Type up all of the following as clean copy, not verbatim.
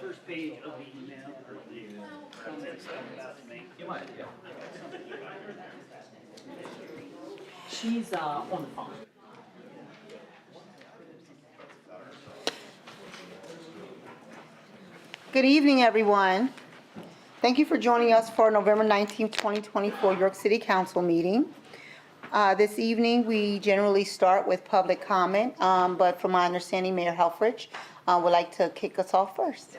First page of the email or the comments I'm about to make. You might, yeah. She's on the phone. Good evening, everyone. Thank you for joining us for November 19th, 2024 York City Council meeting. This evening, we generally start with public comment, but from my understanding, Mayor Helfrich would like to kick us off first.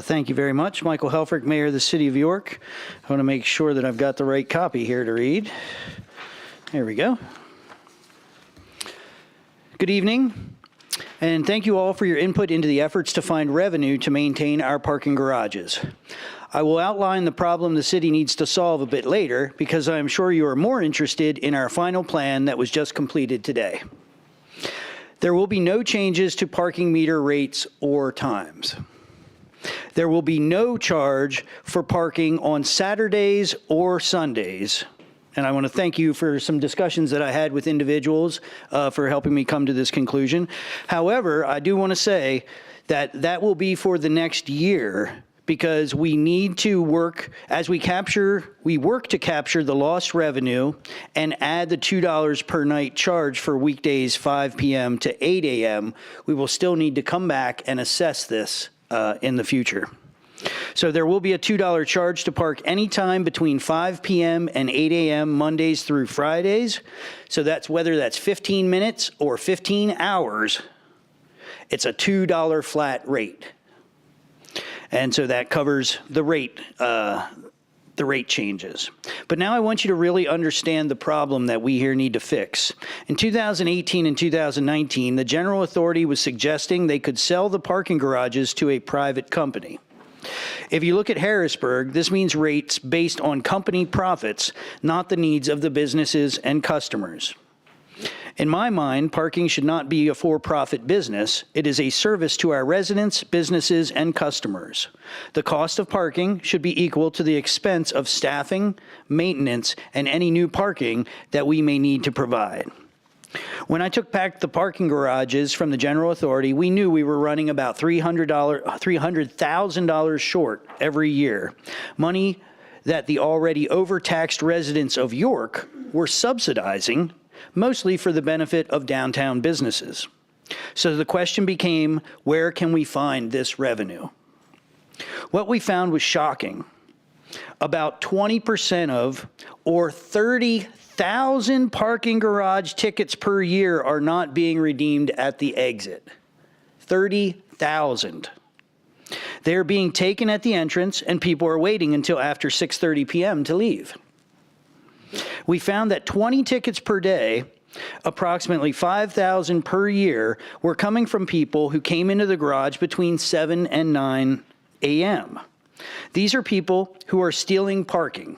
Thank you very much. Michael Helfrich, Mayor of the City of York. I want to make sure that I've got the right copy here to read. There we go. Good evening, and thank you all for your input into the efforts to find revenue to maintain our parking garages. I will outline the problem the city needs to solve a bit later because I am sure you are more interested in our final plan that was just completed today. There will be no changes to parking meter rates or times. There will be no charge for parking on Saturdays or Sundays. And I want to thank you for some discussions that I had with individuals for helping me come to this conclusion. However, I do want to say that that will be for the next year because we need to work as we work to capture the lost revenue and add the $2 per night charge for weekdays 5 p.m. to 8 a.m. We will still need to come back and assess this in the future. So there will be a $2 charge to park anytime between 5 p.m. and 8 a.m. Mondays through Fridays. So that's whether that's 15 minutes or 15 hours, it's a $2 flat rate. And so that covers the rate changes. But now I want you to really understand the problem that we here need to fix. In 2018 and 2019, the General Authority was suggesting they could sell the parking garages to a private company. If you look at Harrisburg, this means rates based on company profits, not the needs of the businesses and customers. In my mind, parking should not be a for-profit business. It is a service to our residents, businesses, and customers. The cost of parking should be equal to the expense of staffing, maintenance, and any new parking that we may need to provide. When I took back the parking garages from the General Authority, we knew we were running about $300,000 short every year, money that the already overtaxed residents of York were subsidizing, mostly for the benefit of downtown businesses. So the question became, where can we find this revenue? What we found was shocking. About 20% of, or 30,000 parking garage tickets per year are not being redeemed at the exit. 30,000. They're being taken at the entrance, and people are waiting until after 6:30 p.m. to leave. We found that 20 tickets per day, approximately 5,000 per year, were coming from people who came into the garage between 7 and 9 a.m. These are people who are stealing parking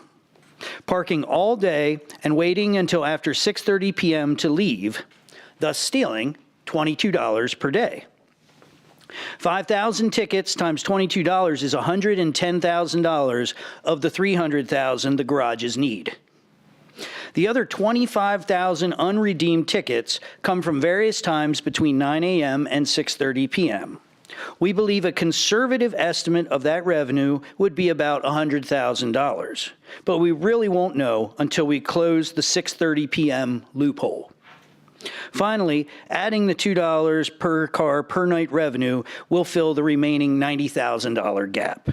all day and waiting until after 6:30 p.m. to leave, thus stealing $22 per day. 5,000 tickets times $22 is $110,000 of the $300,000 the garages need. The other 25,000 unredeemed tickets come from various times between 9 a.m. and 6:30 p.m. We believe a conservative estimate of that revenue would be about $100,000, but we really won't know until we close the 6:30 p.m. loophole. Finally, adding the $2 per car per night revenue will fill the remaining $90,000 gap.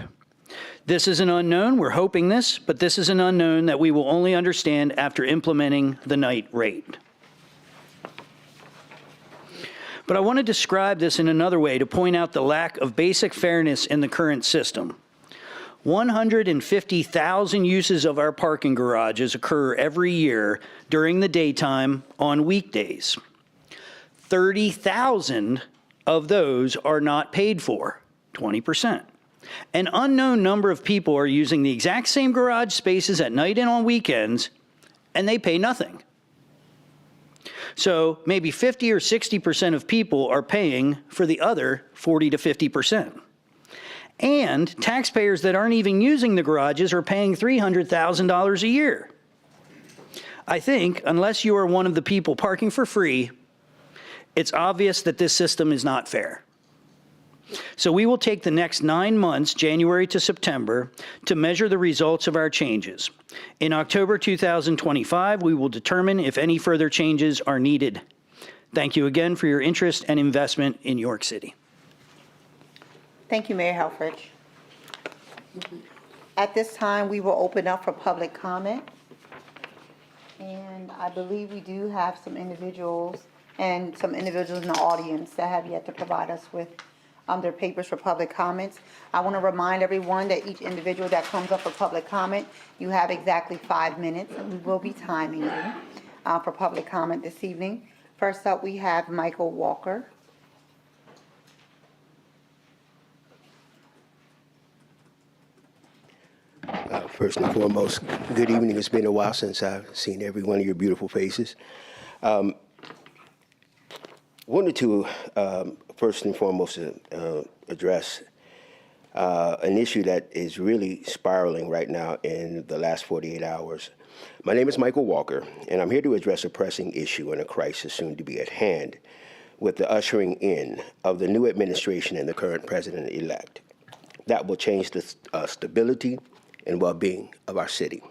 This is an unknown. We're hoping this, but this is an unknown that we will only understand after implementing the night rate. But I want to describe this in another way to point out the lack of basic fairness in the current system. 150,000 uses of our parking garages occur every year during the daytime on weekdays. 30,000 of those are not paid for, 20%. An unknown number of people are using the exact same garage spaces at night and on weekends, and they pay nothing. So maybe 50 or 60% of people are paying for the other 40 to 50%. And taxpayers that aren't even using the garages are paying $300,000 a year. I think, unless you are one of the people parking for free, it's obvious that this system is not fair. So we will take the next 9 months, January to September, to measure the results of our changes. In October 2025, we will determine if any further changes are needed. Thank you again for your interest and investment in York City. Thank you, Mayor Helfrich. At this time, we will open up for public comment. And I believe we do have some individuals in the audience that have yet to provide us with their papers for public comments. I want to remind everyone that each individual that comes up for public comment, you have exactly 5 minutes, and we will be timing you for public comment this evening. First up, we have Michael Walker. First and foremost, good evening. It's been a while since I've seen every one of your beautiful faces. Wanted to first and foremost address an issue that is really spiraling right now in the last 48 hours. My name is Michael Walker, and I'm here to address a pressing issue and a crisis soon to be at hand with the ushering in of the new administration and the current president-elect. That will change the stability and well-being of our city.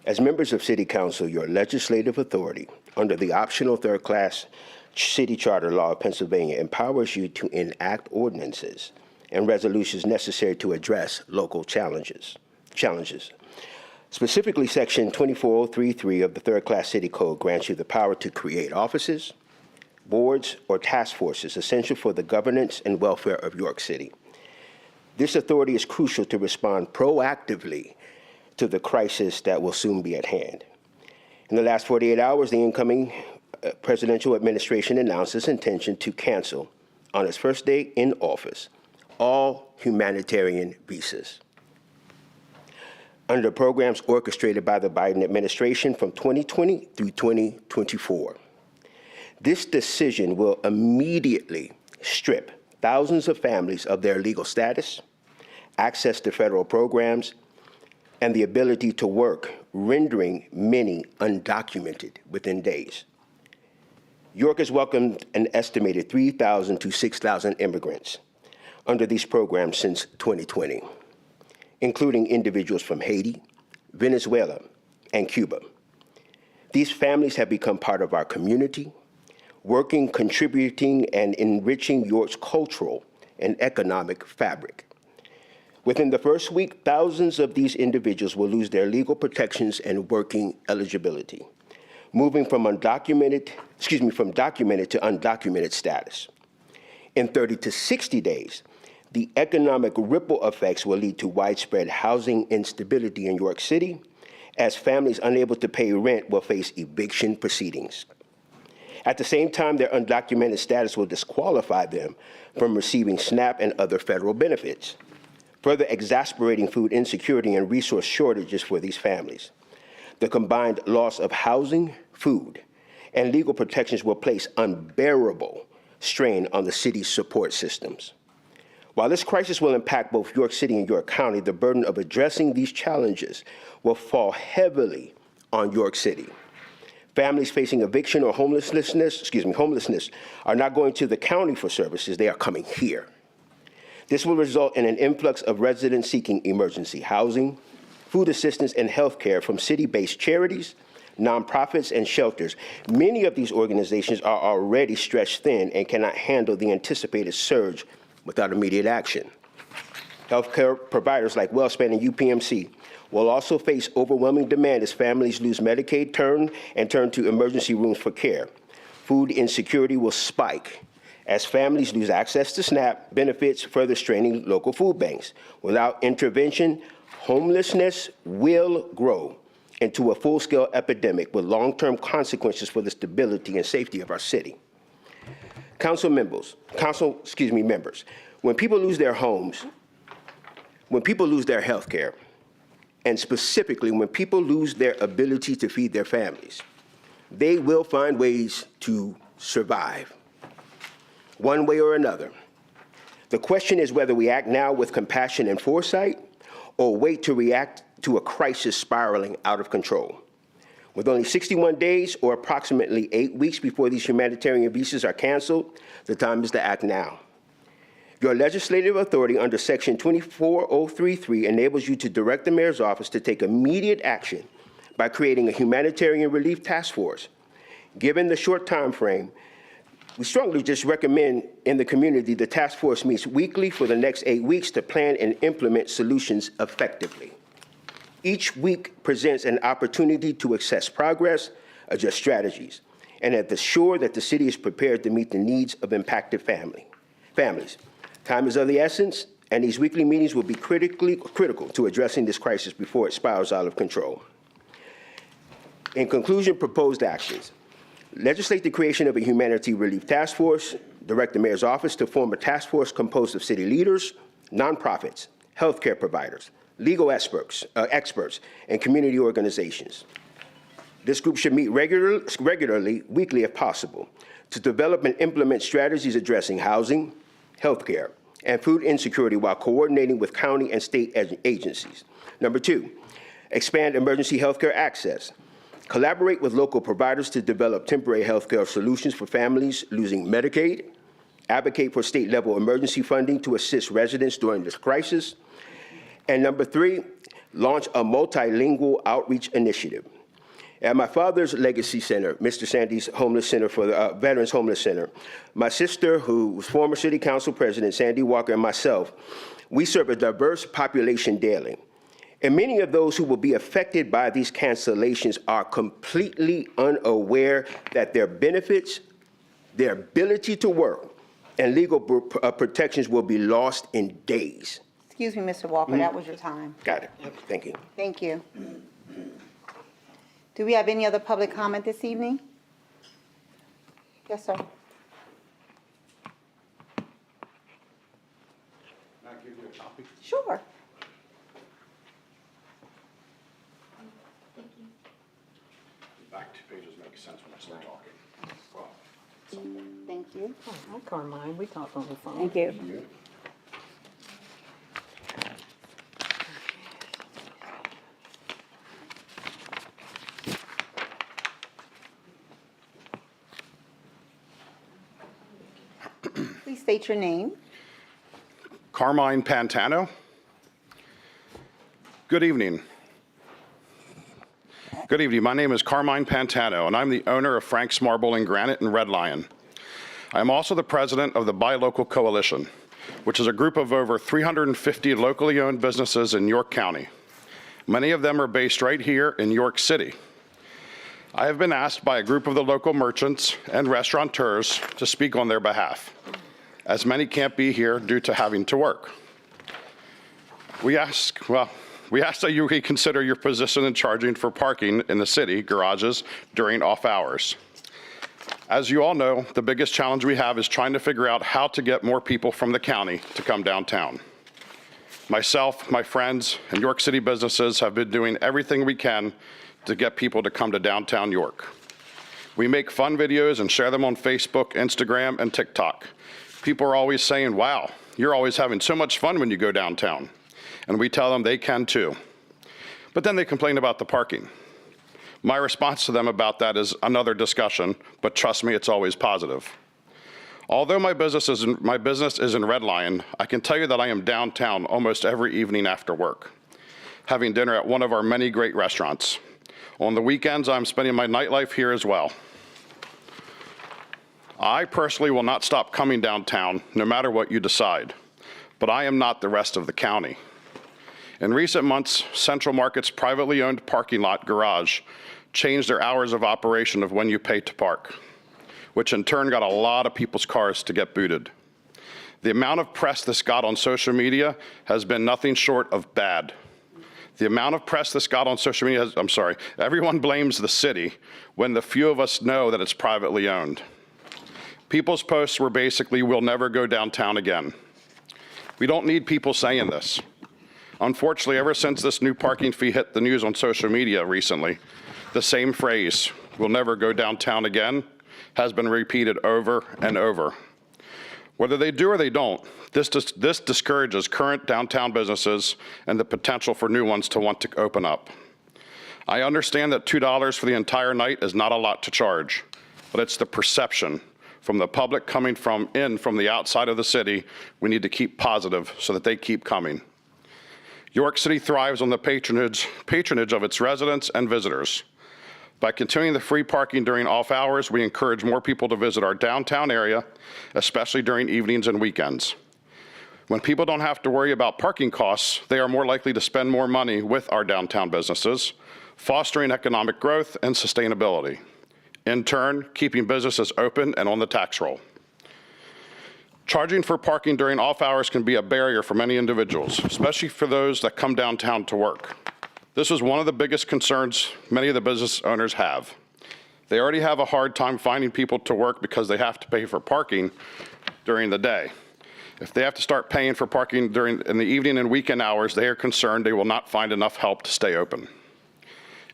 As members of City Council, your legislative authority under the optional third-class City Charter Law of Pennsylvania empowers you to enact ordinances and resolutions necessary to address local challenges. Specifically, Section 24033 of the third-class City Code grants you the power to create offices, boards, or task forces essential for the governance and welfare of York City. This authority is crucial to respond proactively to the crisis that will soon be at hand. In the last 48 hours, the incoming presidential administration announced its intention to cancel, on its first day in office, all humanitarian visas under programs orchestrated by the Biden administration from 2020 through 2024. This decision will immediately strip thousands of families of their legal status, access to federal programs, and the ability to work, rendering many undocumented within days. York has welcomed an estimated 3,000 to 6,000 immigrants under these programs since 2020, including individuals from Haiti, Venezuela, and Cuba. These families have become part of our community, working, contributing, and enriching York's cultural and economic fabric. Within the first week, thousands of these individuals will lose their legal protections and working eligibility, moving from documented to undocumented status. In 30 to 60 days, the economic ripple effects will lead to widespread housing instability in York City, as families unable to pay rent will face eviction proceedings. At the same time, their undocumented status will disqualify them from receiving SNAP and other federal benefits, further exacerbating food insecurity and resource shortages for these families. The combined loss of housing, food, and legal protections will place unbearable strain on the city's support systems. While this crisis will impact both York City and York County, the burden of addressing these challenges will fall heavily on York City. Families facing eviction or homelessness are not going to the county for services, they are coming here. This will result in an influx of residents seeking emergency housing, food assistance, and health care from city-based charities, nonprofits, and shelters. Many of these organizations are already stretched thin and cannot handle the anticipated surge without immediate action. Healthcare providers like WellSpan and UPMC will also face overwhelming demand as families lose Medicaid turn to emergency rooms for care. Food insecurity will spike as families lose access to SNAP benefits, further straining local food banks. Without intervention, homelessness will grow into a full-scale epidemic with long-term consequences for the stability and safety of our city. members, when people lose their homes, when people lose their health care, and specifically when people lose their ability to feed their families, they will find ways to survive, one way or another. The question is whether we act now with compassion and foresight or wait to react to a crisis spiraling out of control. With only 61 days or approximately 8 weeks before these humanitarian visas are canceled, the time is to act now. Your legislative authority under Section 24033 enables you to direct the mayor's office to take immediate action by creating a humanitarian relief task force. Given the short time frame, we strongly just recommend in the community the task force meets weekly for the next 8 weeks to plan and implement solutions effectively. Each week presents an opportunity to assess progress, adjust strategies, and ensure that the city is prepared to meet the needs of impacted families. Time is of the essence, and these weekly meetings will be critical to addressing this crisis before it spirals out of control. In conclusion, proposed actions. Legislate the creation of a humanitarian relief task force, direct the mayor's office to form a task force composed of city leaders, nonprofits, healthcare providers, legal experts, and community organizations. This group should meet regularly, weekly if possible, to develop and implement strategies addressing housing, healthcare, and food insecurity while coordinating with county and state agencies. Number 2, expand emergency healthcare access. Collaborate with local providers to develop temporary healthcare solutions for families losing Medicaid. Advocate for state-level emergency funding to assist residents during this crisis. And number 3, launch a multilingual outreach initiative. At my father's legacy center, Mr. Sandy's Homeless Center for the Veterans Homeless Center, my sister, who was former City Council President Sandy Walker, and myself, we serve a diverse population daily. And many of those who will be affected by these cancellations are completely unaware that their benefits, their ability to work, and legal protections will be lost in days. Excuse me, Mr. Walker, that was your time. Got it. Thank you. Thank you. Do we have any other public comment this evening? Yes, sir. Can I give you a copy? Sure. The back 2 pages make sense when I start talking. Well, Thank you. Oh, hi, Carmine. We talked on the phone. Thank you. Please state your name. Carmine Pantano. Good evening. Good evening. My name is Carmine Pantano, and I'm the owner of Frank's Marble and Granite in Red Lion. I'm also the president of the Buy Local Coalition, which is a group of over 350 locally owned businesses in York County. Many of them are based right here in York City. I have been asked by a group of the local merchants and restaurateurs to speak on their behalf, as many can't be here due to having to work. We ask that you reconsider your position in charging for parking in the city garages during off hours. As you all know, the biggest challenge we have is trying to figure out how to get more people from the county to come downtown. Myself, my friends, and York City businesses have been doing everything we can to get people to come to downtown York. We make fun videos and share them on Facebook, Instagram, and TikTok. People are always saying, wow, you're always having so much fun when you go downtown. And we tell them they can too. But then they complain about the parking. My response to them about that is another discussion, but trust me, it's always positive. Although my business is in Red Lion, I can tell you that I am downtown almost every evening after work, having dinner at one of our many great restaurants. On the weekends, I'm spending my nightlife here as well. I personally will not stop coming downtown, no matter what you decide, but I am not the rest of the county. In recent months, Central Market's privately owned parking lot garage changed their hours of operation of when you pay to park, which in turn got a lot of people's cars to get booted. The amount of press this got on social media has been nothing short of bad. The amount of press this got on social media, everyone blames the city when the few of us know that it's privately owned. People's posts were basically, "We'll never go downtown again." We don't need people saying this. Unfortunately, ever since this new parking fee hit the news on social media recently, the same phrase, "We'll never go downtown again," has been repeated over and over. Whether they do or they don't, this discourages current downtown businesses and the potential for new ones to want to open up. I understand that $2 for the entire night is not a lot to charge, but it's the perception from the public coming from the outside of the city we need to keep positive so that they keep coming. York City thrives on the patronage of its residents and visitors. By continuing the free parking during off hours, we encourage more people to visit our downtown area, especially during evenings and weekends. When people don't have to worry about parking costs, they are more likely to spend more money with our downtown businesses, fostering economic growth and sustainability. In turn, keeping businesses open and on the tax roll. Charging for parking during off hours can be a barrier for many individuals, especially for those that come downtown to work. This is one of the biggest concerns many of the business owners have. They already have a hard time finding people to work because they have to pay for parking during the day. If they have to start paying for parking in the evening and weekend hours, they are concerned they will not find enough help to stay open.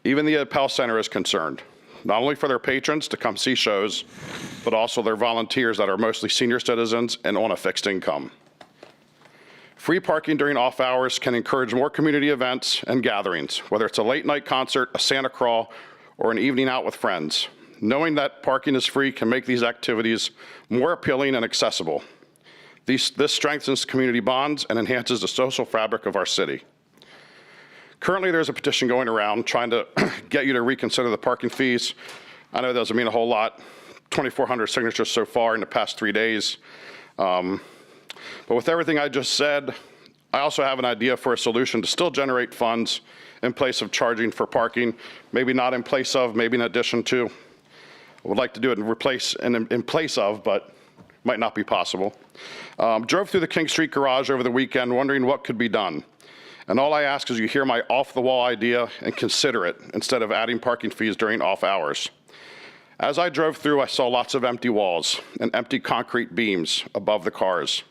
Even the Appel Center is concerned, not only for their patrons to come see shows, but also their volunteers that are mostly senior citizens and on a fixed income. Free parking during off hours can encourage more community events and gatherings, whether it's a late night concert, a Santa crawl, or an evening out with friends. Knowing that parking is free can make these activities more appealing and accessible. This strengthens community bonds and enhances the social fabric of our city. Currently, there's a petition going around trying to get you to reconsider the parking fees. I know it doesn't mean a whole lot, 2,400 signatures so far in the past 3 days. But with everything I just said, I also have an idea for a solution to still generate funds in place of charging for parking, maybe not in place of, maybe in addition to. I would like to do it in place of, but might not be possible. Drove through the King Street garage over the weekend wondering what could be done. And all I ask is you hear my off-the-wall idea and consider it instead of adding parking fees during off hours. As I drove through, I saw lots of empty walls and empty concrete beams above the cars.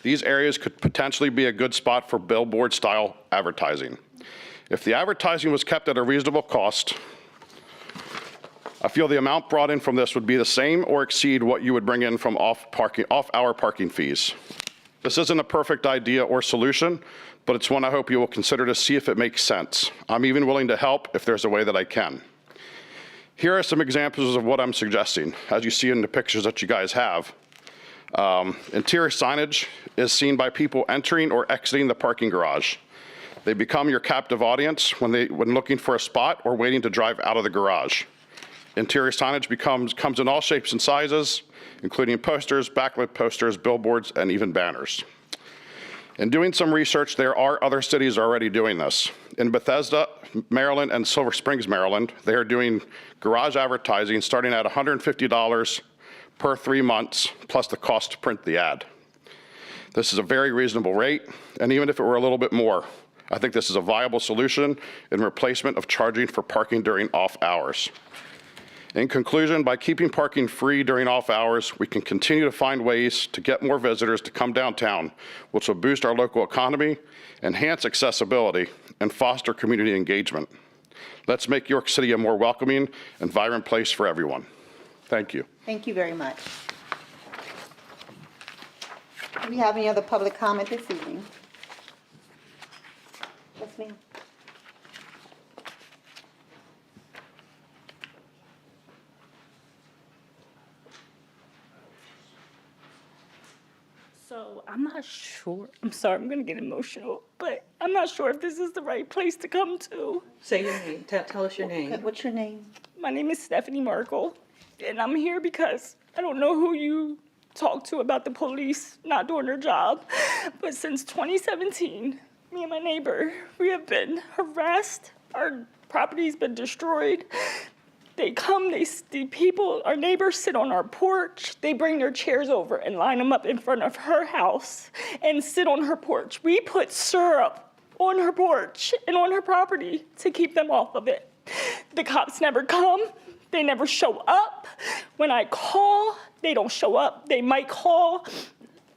These areas could potentially be a good spot for billboard-style advertising. If the advertising was kept at a reasonable cost, I feel the amount brought in from this would be the same or exceed what you would bring in from off-hour parking fees. This isn't a perfect idea or solution, but it's one I hope you will consider to see if it makes sense. I'm even willing to help if there's a way that I can. Here are some examples of what I'm suggesting, as you see in the pictures that you guys have. Interior signage is seen by people entering or exiting the parking garage. They become your captive audience when looking for a spot or waiting to drive out of the garage. Interior signage comes in all shapes and sizes, including posters, backlit posters, billboards, and even banners. In doing some research, there are other cities already doing this. In Bethesda, Maryland, and Silver Springs, Maryland, they are doing garage advertising starting at $150 per 3 months, plus the cost to print the ad. This is a very reasonable rate, and even if it were a little bit more, I think this is a viable solution in replacement of charging for parking during off hours. In conclusion, by keeping parking free during off hours, we can continue to find ways to get more visitors to come downtown, which will boost our local economy, enhance accessibility, and foster community engagement. Let's make York City a more welcoming and vibrant place for everyone. Thank you. Thank you very much. Do we have any other public comment this evening? Yes, ma'am. So I'm not sure. I'm sorry, I'm gonna get emotional, but I'm not sure if this is the right place to come to. Say your name. Tell us your name. What's your name? My name is Stephanie Markle, and I'm here because I don't know who you talked to about the police not doing their job, but since 2017, me and my neighbor, we have been harassed. Our property's been destroyed. They come, our neighbors sit on our porch. They bring their chairs over and line them up in front of her house and sit on her porch. We put syrup on her porch and on her property to keep them off of it. The cops never come. They never show up. When I call, they don't show up. They might call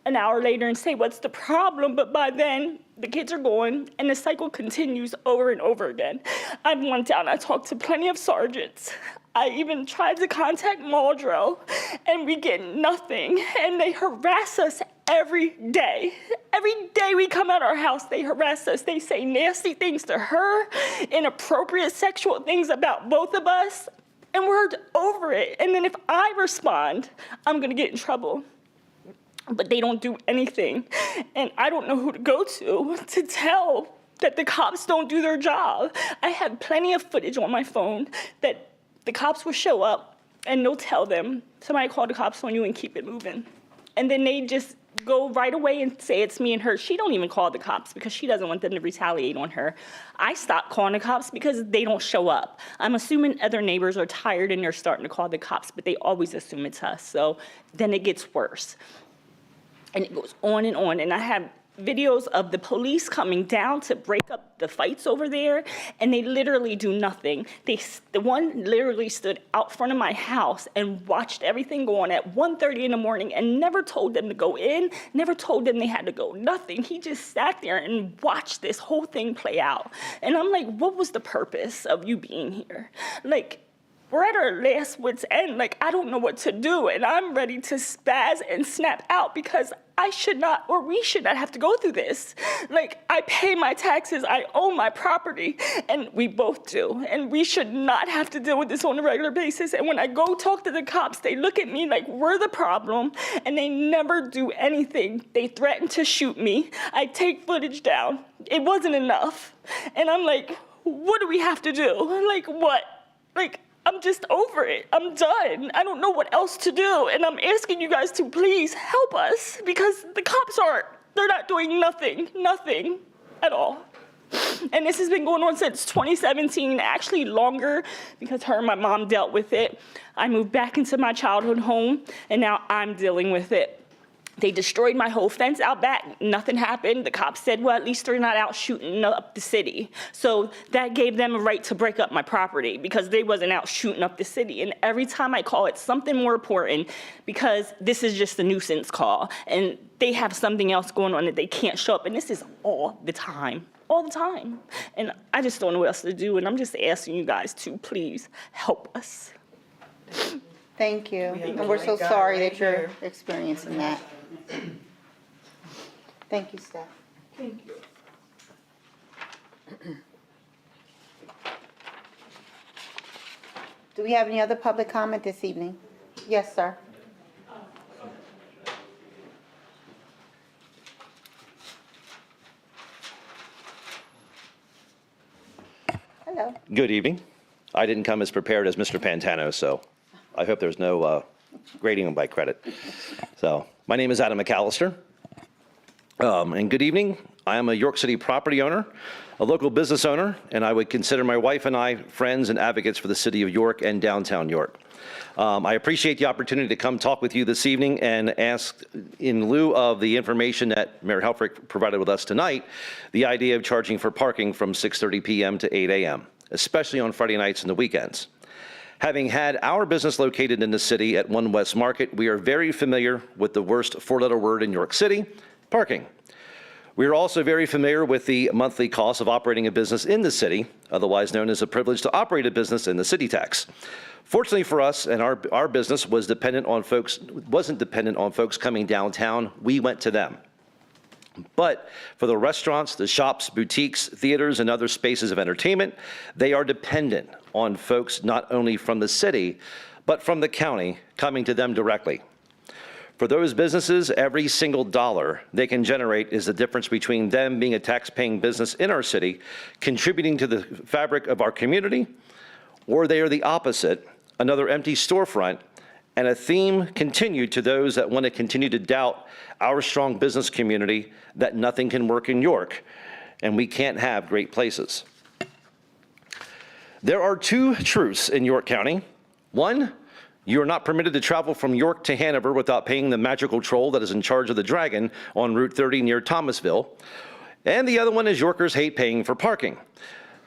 an hour later and say, what's the problem? But by then, the kids are gone, and the cycle continues over and over again. I've went down, I talked to plenty of sergeants. I even tried to contact Muldrow, and we get nothing. And they harass us every day. Every day we come out our house, they harass us. They say nasty things to her, inappropriate sexual things about both of us, and we're over it. And then if I respond, I'm gonna get in trouble. But they don't do anything. And I don't know who to go to tell that the cops don't do their job. I have plenty of footage on my phone that the cops will show up and they'll tell them, somebody called the cops on you and keep it moving. And then they just go right away and say it's me and her. She don't even call the cops because she doesn't want them to retaliate on her. I stopped calling the cops because they don't show up. I'm assuming other neighbors are tired and they're starting to call the cops, but they always assume it's us. So then it gets worse. And it goes on, and I have videos of the police coming down to break up the fights over there, and they literally do nothing. The one literally stood out front of my house and watched everything go on at 1:30 in the morning and never told them to go in, never told them they had to go, nothing. He just sat there and watched this whole thing play out. And I'm like, what was the purpose of you being here? Like, we're at our last wit's end. Like, I don't know what to do, and I'm ready to spaz and snap out because I should not, or we should not have to go through this. Like, I pay my taxes, I own my property, and we both do, and we should not have to deal with this on a regular basis. And when I go talk to the cops, they look at me like we're the problem, and they never do anything. They threaten to shoot me. I take footage down. It wasn't enough. And I'm like, what do we have to do? Like, what? Like, I'm just over it. I'm done. I don't know what else to do. And I'm asking you guys to please help us because the cops they're not doing nothing at all. And this has been going on since 2017, actually longer because her and my mom dealt with it. I moved back into my childhood home and now I'm dealing with it. They destroyed my whole fence out back. Nothing happened. The cops said, well, at least they're not out shooting up the city. So that gave them a right to break up my property because they wasn't out shooting up the city. And every time I call, it's something more important because this is just a nuisance call. And they have something else going on that they can't show up. And this is all the time. All the time. And I just don't know what else to do. And I'm just asking you guys to please help us. Thank you. have And a we're so great guy sorry right that you're here. experiencing that. Thank you, Steph. Thank you. Do we have any other public comment this evening? Yes, sir. Hello. Good evening. I didn't come as prepared as Mr. Pantano, so I hope there's no grading him by credit. So my name is Adam McAllister, and good evening. I am a York City property owner, a local business owner, and I would consider my wife and I friends and advocates for the city of York and downtown York. I appreciate the opportunity to come talk with you this evening and ask, in lieu of the information that Mayor Helfrich provided with us tonight, the idea of charging for parking from 6:30 p.m. to 8 a.m., especially on Friday nights and the weekends. Having had our business located in the city at 1 West Market, we are very familiar with the worst four-letter word in York City, parking. We are also very familiar with the monthly cost of operating a business in the city, otherwise known as a privilege to operate a business in the city tax. Fortunately for us, and our business wasn't dependent on folks coming downtown. We went to them. But for the restaurants, the shops, boutiques, theaters, and other spaces of entertainment, they are dependent on folks not only from the city, but from the county coming to them directly. For those businesses, every single dollar they can generate is the difference between them being a tax-paying business in our city, contributing to the fabric of our community, or they are the opposite, another empty storefront, and a theme continued to those that want to continue to doubt our strong business community that nothing can work in York, and we can't have great places. There are two truths in York County. One, you are not permitted to travel from York to Hanover without paying the magical troll that is in charge of the Dragon on Route 30 near Thomasville. And the other one is Yorkers hate paying for parking.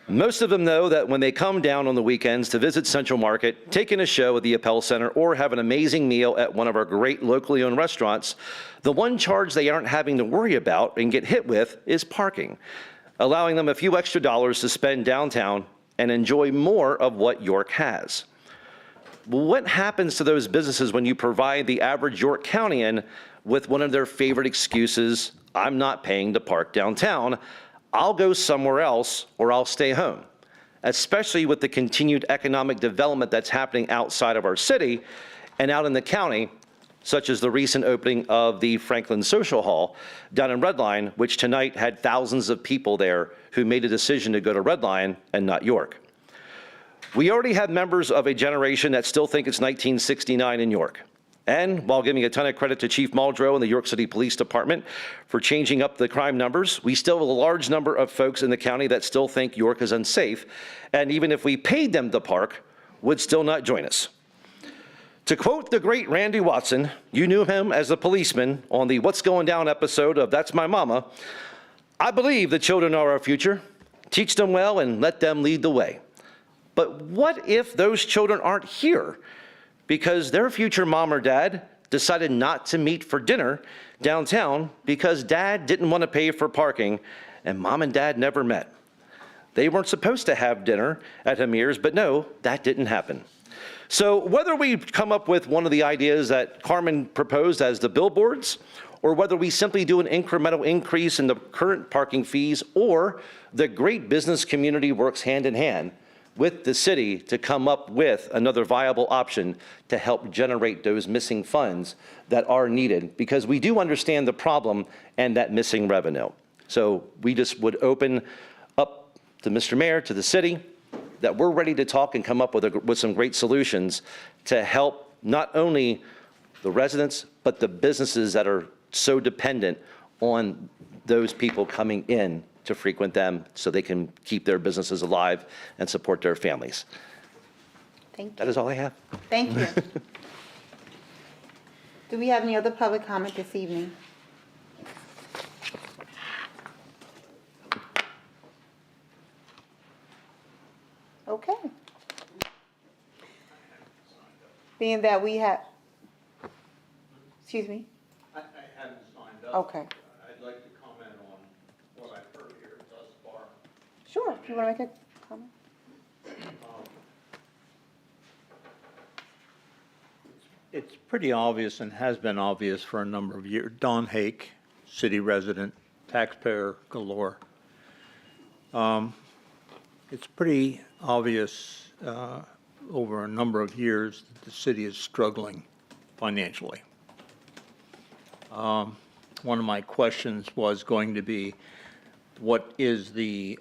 Most of them know that when they come down on the weekends to visit Central Market, take in a show at the Appel Center, or have an amazing meal at one of our great locally owned restaurants, the one charge they aren't having to worry about and get hit with is parking, allowing them a few extra dollars to spend downtown and enjoy more of what York has. What happens to those businesses when you provide the average York Countyan with one of their favorite excuses, I'm not paying to park downtown, I'll go somewhere else or I'll stay home, especially with the continued economic development that's happening outside of our city and out in the county, such as the recent opening of the Franklin Social Hall down in Red Lion, which tonight had thousands of people there who made a decision to go to Red Lion and not York. We already have members of a generation that still think it's 1969 in York. And while giving a ton of credit to Chief Muldrow and the York City Police Department for changing up the crime numbers, we still have a large number of folks in the county that still think York is unsafe, and even if we paid them to park, would still not join us. To quote the great Randy Watson, you knew him as a policeman on the What's Going Down episode of That's My Mama, I believe the children are our future. Teach them well and let them lead the way. But what if those children aren't here because their future mom or dad decided not to meet for dinner downtown because dad didn't want to pay for parking and mom and dad never met? They weren't supposed to have dinner at Hamir's, but no, that didn't happen. So whether we come up with one of the ideas that Carmen proposed as the billboards, or whether we simply do an incremental increase in the current parking fees, or the great business community works hand in hand with the city to come up with another viable option to help generate those missing funds that are needed, because we do understand the problem and that missing revenue. So we just would open up to Mr. Mayor, to the city, that we're ready to talk and come up with some great solutions to help not only the residents, but the businesses that are so dependent on those people coming in to frequent them so they can keep their businesses alive and support their families. Thank you. That is all I have. Thank you. Do we have any other public comment this evening? Okay. Being that we have, excuse me? I haven't signed up. Okay. I'd like to comment on what I've heard here thus far. Sure, if you want to make a comment. It's pretty obvious and has been obvious for a number of years. Don Hake, city resident, taxpayer galore. It's pretty obvious over a number of years that the city is struggling financially. One of my questions was going to be, what is the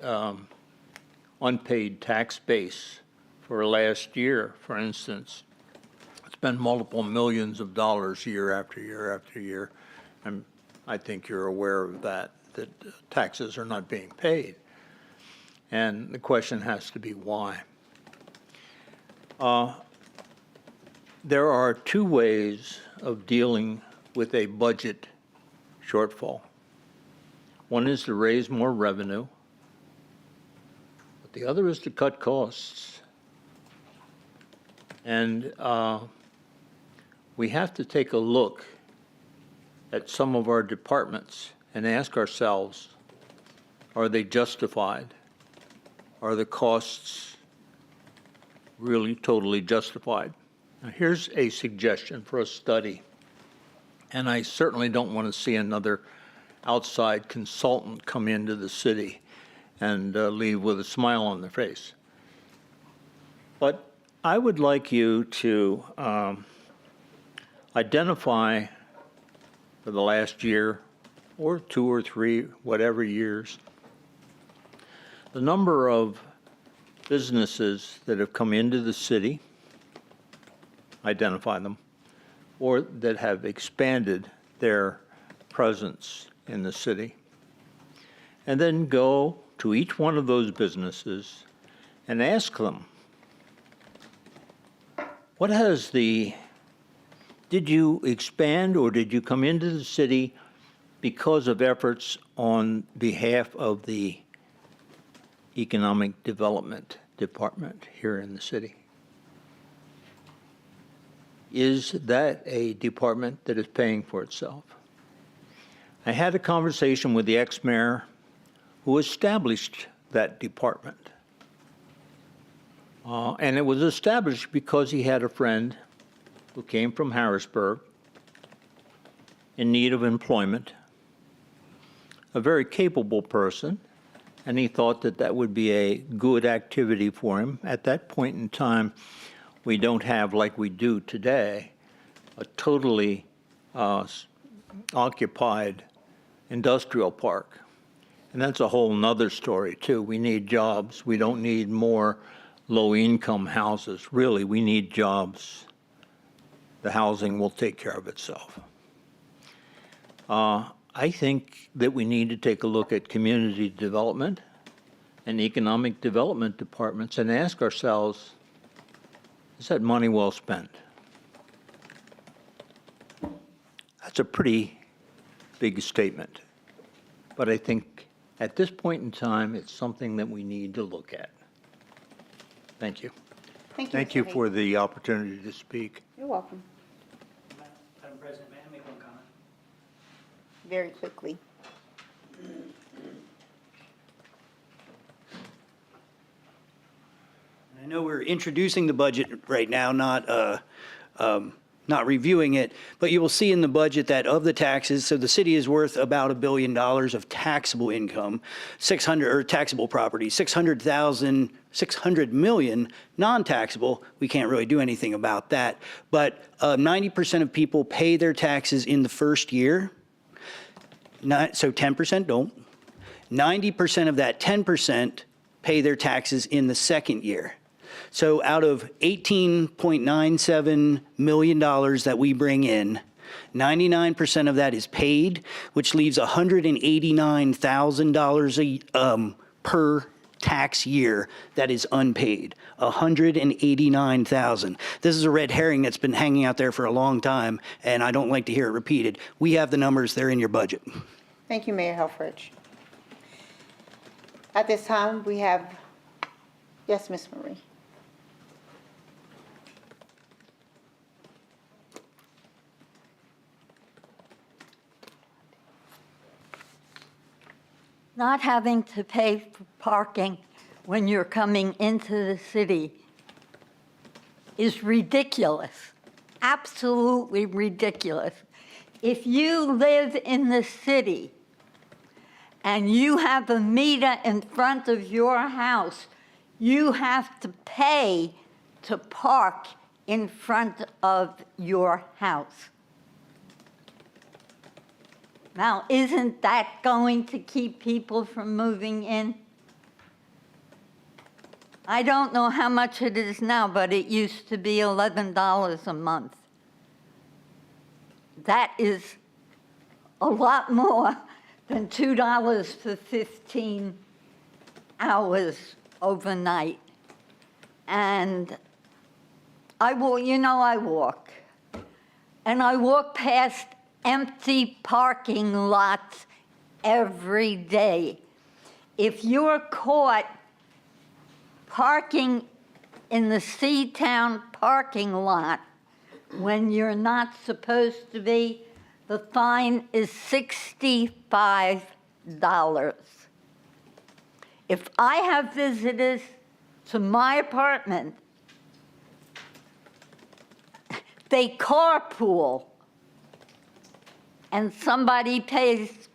unpaid tax base for last year, for instance? It's been multiple millions of dollars year after year after year. I think you're aware of that taxes are not being paid. And the question has to be why. There are two ways of dealing with a budget shortfall. One is to raise more revenue, but the other is to cut costs. And we have to take a look at some of our departments and ask ourselves, are they justified? Are the costs really totally justified? Now, here's a suggestion for a study, and I certainly don't want to see another outside consultant come into the city and leave with a smile on their face. But I would like you to identify for the last year or 2 or 3, whatever years, the number of businesses that have come into the city, identify them, or that have expanded their presence in the city. And then go to each one of those businesses and ask them, did you expand or did you come into the city because of efforts on behalf of the Economic Development Department here in the city? Is that a department that is paying for itself? I had a conversation with the ex-mayor who established that department. And it was established because he had a friend who came from Harrisburg in need of employment, a very capable person, and he thought that that would be a good activity for him. At that point in time, we don't have, like we do today, a totally occupied industrial park. And that's a whole nother story, too. We need jobs. We don't need more low-income houses. Really, we need jobs. The housing will take care of itself. I think that we need to take a look at community development and economic development departments and ask ourselves, is that money well spent? That's a pretty big statement. But I think at this point in time, it's something that we need to look at. Thank you. Thank you. Thank Mr. you Hayes. for the opportunity to speak. You're welcome. Madam President, may I make one comment? Very quickly. I know we're introducing the budget right now, not reviewing it, but you will see in the budget that of the taxes, so the city is worth about $1 billion of taxable income, taxable property, 600 million non-taxable. We can't really do anything about that. But 90% of people pay their taxes in the first year. So 10% don't. 90% of that 10% pay their taxes in the second year. So out of $18.97 million that we bring in, 99% of that is paid, which leaves $189,000 per tax year that is unpaid. $189,000. This is a red herring that's been hanging out there for a long time, and I don't like to hear it repeated. We have the numbers, they're in your budget. Thank you, Mayor Helfrich. At this time, we have, yes, Ms. Marie. Not having to pay for parking when you're coming into the city is ridiculous, absolutely ridiculous. If you live in the city and you have a meter in front of your house, you have to pay to park in front of your house. Now, isn't that going to keep people from moving in? I don't know how much it is now, but it used to be $11 a month. That is a lot more than $2 for 15 hours overnight. And I walk. And I walk past empty parking lots every day. If you're caught parking in the Seatown parking lot when you're not supposed to be, the fine is $65. If I have visitors to my apartment, they carpool, and somebody pays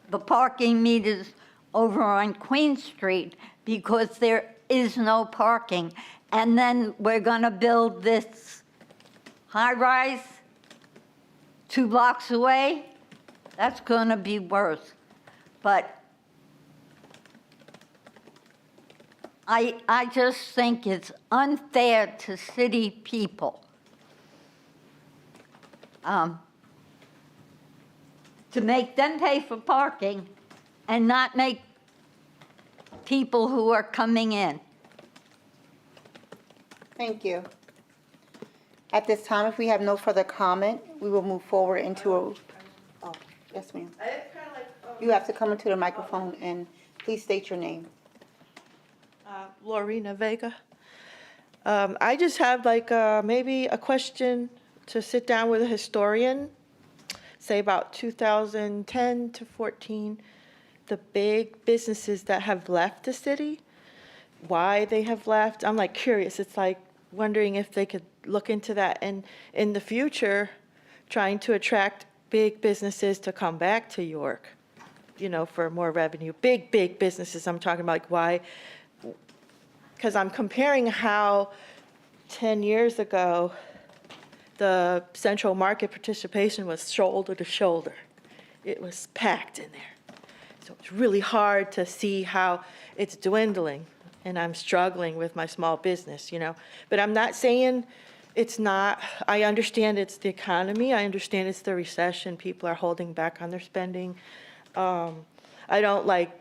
the parking meters over on Queen Street because there is no parking. And then we're gonna build this high-rise 2 blocks away. That's gonna be worse. But I just think it's unfair to city people to make them pay for parking and not make people who are coming in. Thank you. At this time, if we have no further comment, we will move forward into a, oh, yes, ma'am. You have to come into the microphone and please state your name. Lorena Vega. I just have like maybe a question to sit down with a historian, say about 2010 to 14, the big businesses that have left the city, why they have left. I'm like curious. It's like wondering if they could look into that and in the future, trying to attract big businesses to come back to York, you know, for more revenue. Big businesses. I'm talking about like why, because I'm comparing how 10 years ago, the Central Market participation was shoulder to shoulder. It was packed in there. So it's really hard to see how it's dwindling. And I'm struggling with my small business, you know. But I'm not saying it's not. I understand it's the economy. I understand it's the recession. People are holding back on their spending. I don't like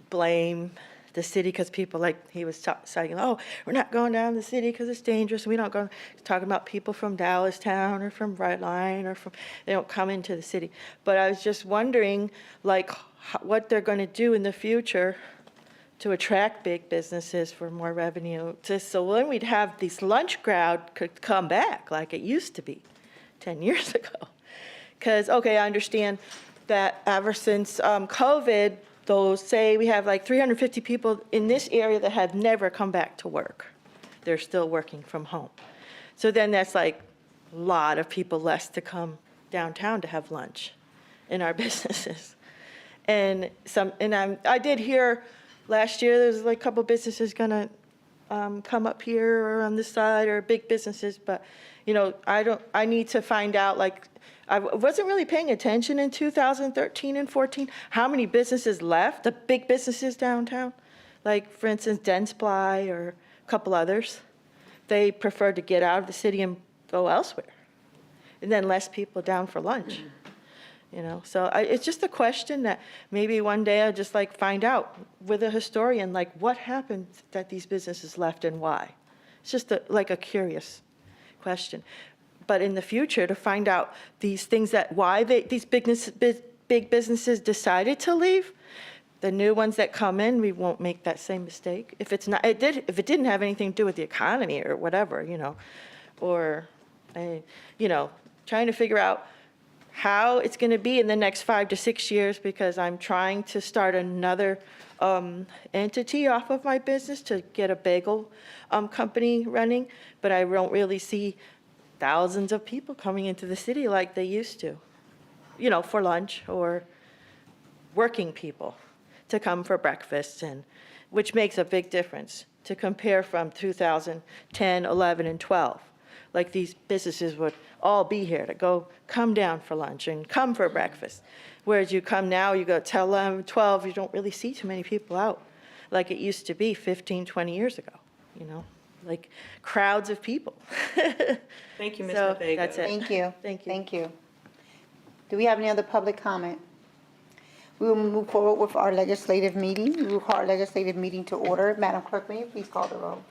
blame the city because people like he was saying, oh, we're not going down the city because it's dangerous. We don't go. He's talking about people from Dallas Town or from Redline or from, they don't come into the city. But I was just wondering, like, what they're going to do in the future to attract big businesses for more revenue. So when we'd have this lunch crowd could come back like it used to be 10 years ago. Because, okay, I understand that ever since COVID, those say we have like 350 people in this area that have never come back to work. They're still working from home. So then that's like a lot of people less to come downtown to have lunch in our businesses. And I did hear last year there was like a couple businesses gonna come up here or on this side, or big businesses, but you know, I need to find out, like, I wasn't really paying attention in 2013 and 14, how many businesses left, the big businesses downtown. Like, for instance, Densply or a couple others. They preferred to get out of the city and go elsewhere. And then less people down for lunch. You know, so it's just a question that maybe one day I'll just like find out with a historian, like what happened that these businesses left and why. It's just like a curious question. But in the future, to find out these things that why these big businesses decided to leave, the new ones that come in, we won't make that same mistake. If it's not, if it didn't have anything to do with the economy or whatever, you know, or, you know, trying to figure out how it's going to be in the next 5 to 6 years, because I'm trying to start another entity off of my business to get a bagel company running, but I don't really see thousands of people coming into the city like they used to, you know, for lunch, or working people to come for breakfast, and which makes a big difference to compare from 2010, 11, and 12. Like these businesses would all be here to come down for lunch and come for breakfast. Whereas you come now, you go till 11, 12, you don't really see too many people out like it used to be 15, 20 years ago, you know, like crowds of people. Thank you, Ms. So Vega. that's it. Thank you. Thank you. Thank you. Do we have any other public comment? We will move forward with our legislative meeting. We will call our legislative meeting to order. Madam Clerk, may you please call the roll?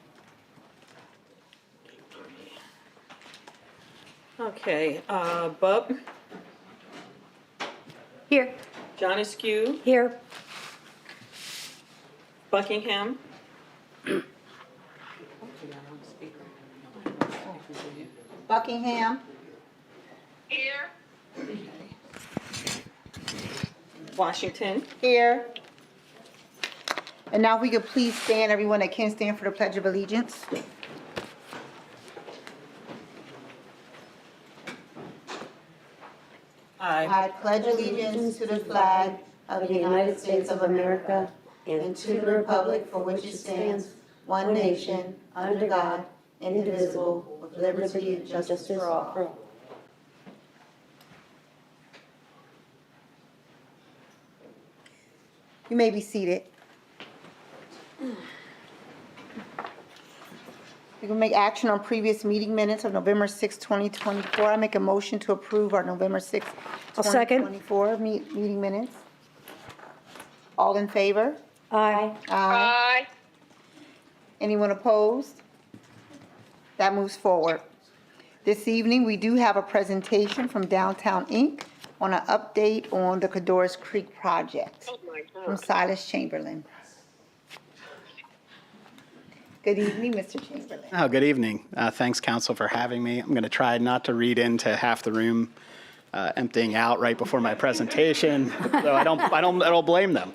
Okay, Bub, Here. John Askew, Here. Buckingham, Buckingham. Washington. Here. And now if we could please stand, everyone that can stand, for the Pledge of Allegiance. I pledge allegiance to the flag of the United States of America and to the republic for which it stands, one nation, under God, indivisible, with liberty and justice for all. You may be seated. We can make action on previous meeting minutes of November 6, 2024. I make a motion to approve our November 6, I'll second. 2024 meeting minutes. All in favor? Aye. Aye. Anyone opposed? That moves forward. This evening, we do have a presentation from Downtown Inc. on an update on the Cadorus Creek project from Silas Chamberlain. Good evening, Mr. Chamberlain. Oh, good evening. Thanks, Council, for having me. I'm going to try not to read into half the room emptying out right before my presentation, so I don't blame them.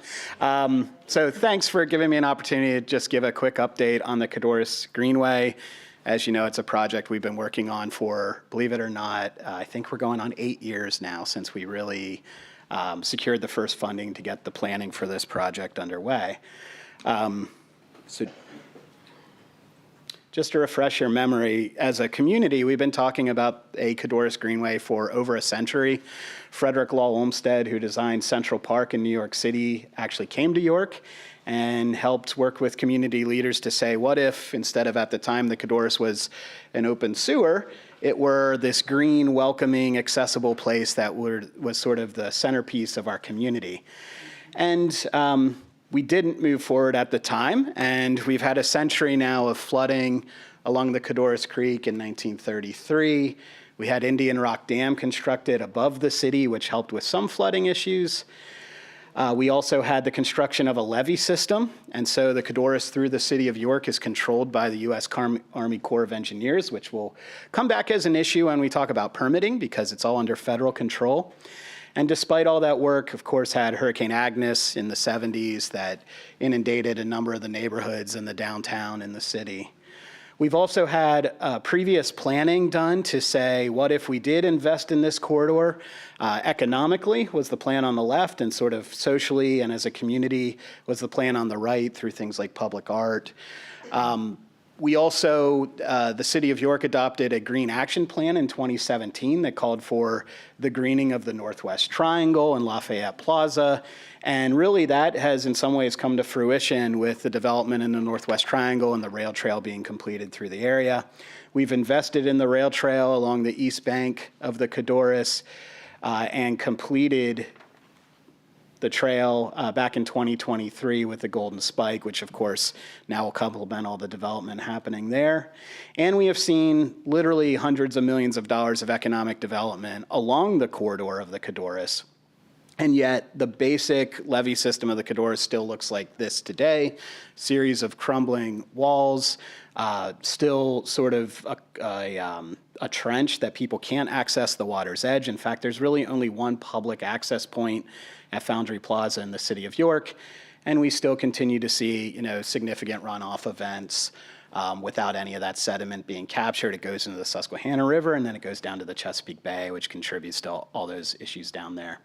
So thanks for giving me an opportunity to just give a quick update on the Codorus Greenway. As you know, it's a project we've been working on for, believe it or not, I think we're going on 8 years now since we really secured the first funding to get the planning for this project underway. So just to refresh your memory, as a community, we've been talking about a Codorus Greenway for over a century. Frederick Law Olmsted, who designed Central Park in New York City, actually came to York and helped work with community leaders to say, what if, instead of at the time the Codorus was an open sewer, it were this green, welcoming, accessible place that was sort of the centerpiece of our community. And we didn't move forward at the time, and we've had a century now of flooding along the Codorus Creek in 1933. We had Indian Rock Dam constructed above the city, which helped with some flooding issues. We also had the construction of a levee system, and so the Codorus through the city of York is controlled by the U.S. Army Corps of Engineers, which will come back as an issue when we talk about permitting because it's all under federal control. And despite all that work, of course, had Hurricane Agnes in the 70s that inundated a number of the neighborhoods in the downtown in the city. We've also had previous planning done to say, what if we did invest in this corridor? Economically was the plan on the left, and sort of socially and as a community was the plan on the right through things like public art. We also, the city of York adopted a green action plan in 2017 that called for the greening of the Northwest Triangle and Lafayette Plaza. And really that has in some ways come to fruition with the development in the Northwest Triangle and the rail trail being completed through the area. We've invested in the rail trail along the east bank of the Codorus and completed the trail back in 2023 with the Golden Spike, which of course now will complement all the development happening there. And we have seen literally hundreds of millions of dollars of economic development along the corridor of the Codorus. And yet the basic levee system of the Codorus still looks like this today, series of crumbling walls, still sort of a trench that people can't access the water's edge. In fact, there's really only one public access point at Foundry Plaza in the city of York, and we still continue to see, significant runoff events without any of that sediment being captured. It goes into the Susquehanna River, and then it goes down to the Chesapeake Bay, which contributes to all those issues down there.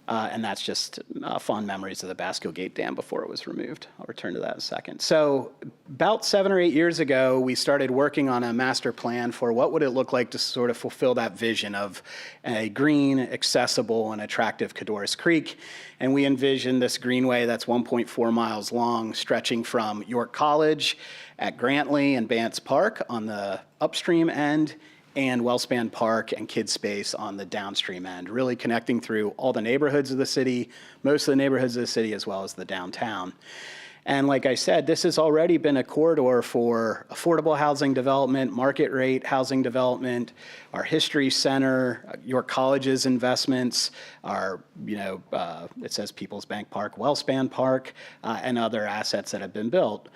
And that's just fond memories of the Basco Gate Dam before it was removed. I'll return to that in a second. So about 7 or 8 years ago, we started working on a master plan for what would it look like to sort of fulfill that vision of a green, accessible, and attractive Codorus Creek. And we envisioned this greenway that's 1.4 miles long, stretching from York College at Grantley and Bance Park on the upstream end, and Wellspan Park and Kids Space on the downstream end, really connecting through all the neighborhoods of the city, most of the neighborhoods of the city, as well as the downtown. And like I said, this has already been a corridor for affordable housing development, market rate housing development, our history center, York College's investments, our, it says People's Bank Park, Wellspan Park, and other assets that have been built.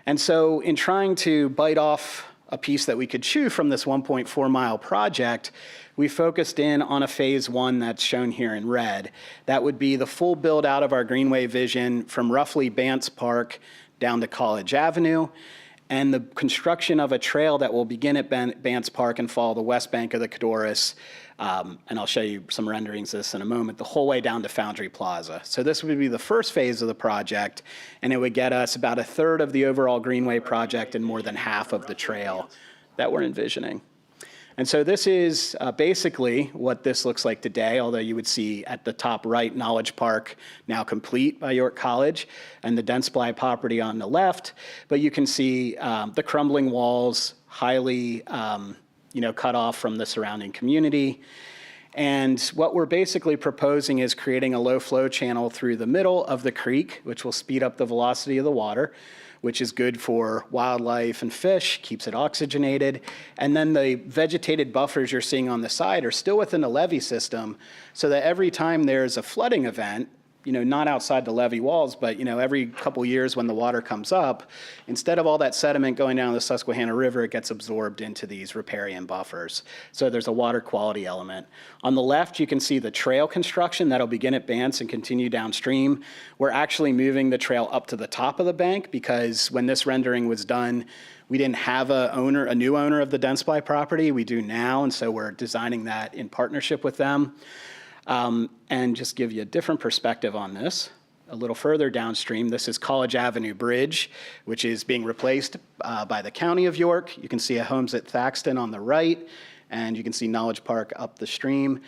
And so in trying to bite off a piece that we could chew from this 1.4 mile project, we focused in on a phase one that's shown here in red. That would be the full build out of our Greenway vision from roughly Bance Park down to College Avenue, and the construction of a trail that will begin at Bance Park and follow the west bank of the Codorus. And I'll show you some renderings of this in a moment, the whole way down to Foundry Plaza. So this would be the first phase of the project, and it would get us about a third of the overall Greenway project and more than half of the trail that we're envisioning. And so this is basically what this looks like today, although you would see at the top right, Knowledge Park now complete by York College, and the Densply property on the left. But you can see the crumbling walls, highly cut off from the surrounding community. And what we're basically proposing is creating a low flow channel through the middle of the creek, which will speed up the velocity of the water, which is good for wildlife and fish, keeps it oxygenated. And then the vegetated buffers you're seeing on the side are still within the levee system, so that every time there's a flooding event, not outside the levee walls, but, every couple years when the water comes up, instead of all that sediment going down the Susquehanna River, it gets absorbed into these riparian buffers. So there's a water quality element. On the left, you can see the trail construction that'll begin at Bance and continue downstream. We're actually moving the trail up to the top of the bank because when this rendering was done, we didn't have a new owner of the Densply property. We do now, and so we're designing that in partnership with them. And just give you a different perspective on this. A little further downstream, this is College Avenue Bridge, which is being replaced by the County of York. You can see a Homes at Thaxton on the right, and you can see Knowledge Park up the stream.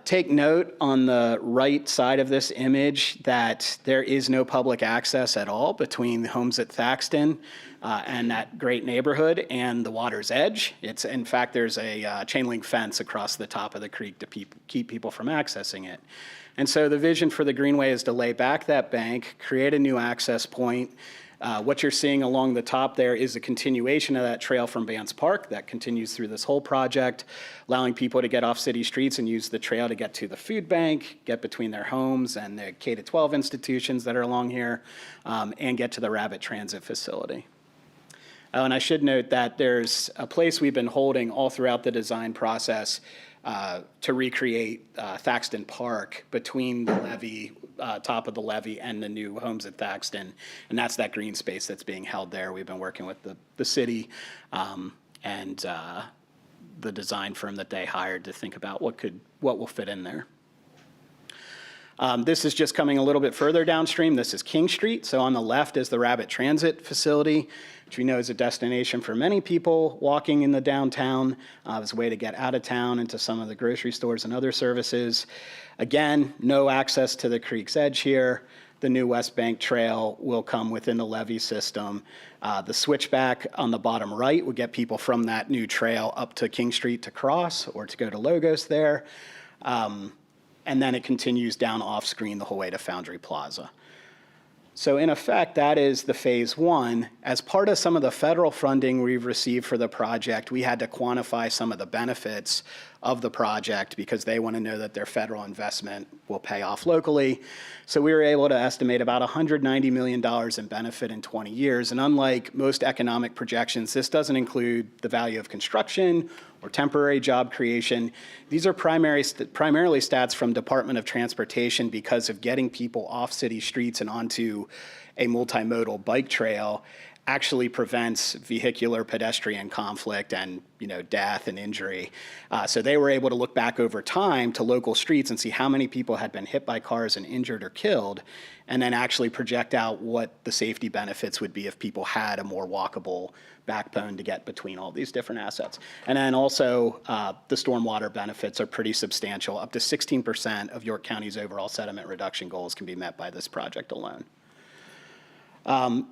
Take note on the right side of this image that there is no public access at all between the Homes at Thaxton and that great neighborhood and the water's edge. In fact, there's a chain link fence across the top of the creek to keep people from accessing it. And so the vision for the Greenway is to lay back that bank, create a new access point. What you're seeing along the top there is a continuation of that trail from Bance Park that continues through this whole project, allowing people to get off city streets and use the trail to get to the food bank, get between their homes and the K-12 institutions that are along here, and get to the Rabbit Transit facility. And I should note that there's a place we've been holding all throughout the design process to recreate Thaxton Park between the levee, top of the levee, and the new Homes at Thaxton. And that's that green space that's being held there. We've been working with the city and the design firm that they hired to think about what will fit in there. This is just coming a little bit further downstream. This is King Street. So on the left is the Rabbit Transit facility, which we know is a destination for many people walking in the downtown as a way to get out of town into some of the grocery stores and other services. Again, no access to the creek's edge here. The new West Bank Trail will come within the levee system. The switchback on the bottom right would get people from that new trail up to King Street to cross or to go to Logos there. And then it continues down off screen the whole way to Foundry Plaza. So in effect, that is the phase one. As part of some of the federal funding we've received for the project, we had to quantify some of the benefits of the project because they want to know that their federal investment will pay off locally. So we were able to estimate about $190 million in benefit in 20 years. And unlike most economic projections, this doesn't include the value of construction or temporary job creation. These are primarily stats from Department of Transportation because of getting people off city streets and onto a multimodal bike trail actually prevents vehicular pedestrian conflict and death and injury. So they were able to look back over time to local streets and see how many people had been hit by cars and injured or killed, and then actually project out what the safety benefits would be if people had a more walkable backbone to get between all these different assets. And then also the stormwater benefits are pretty substantial. Up to 16% of York County's overall sediment reduction goals can be met by this project alone.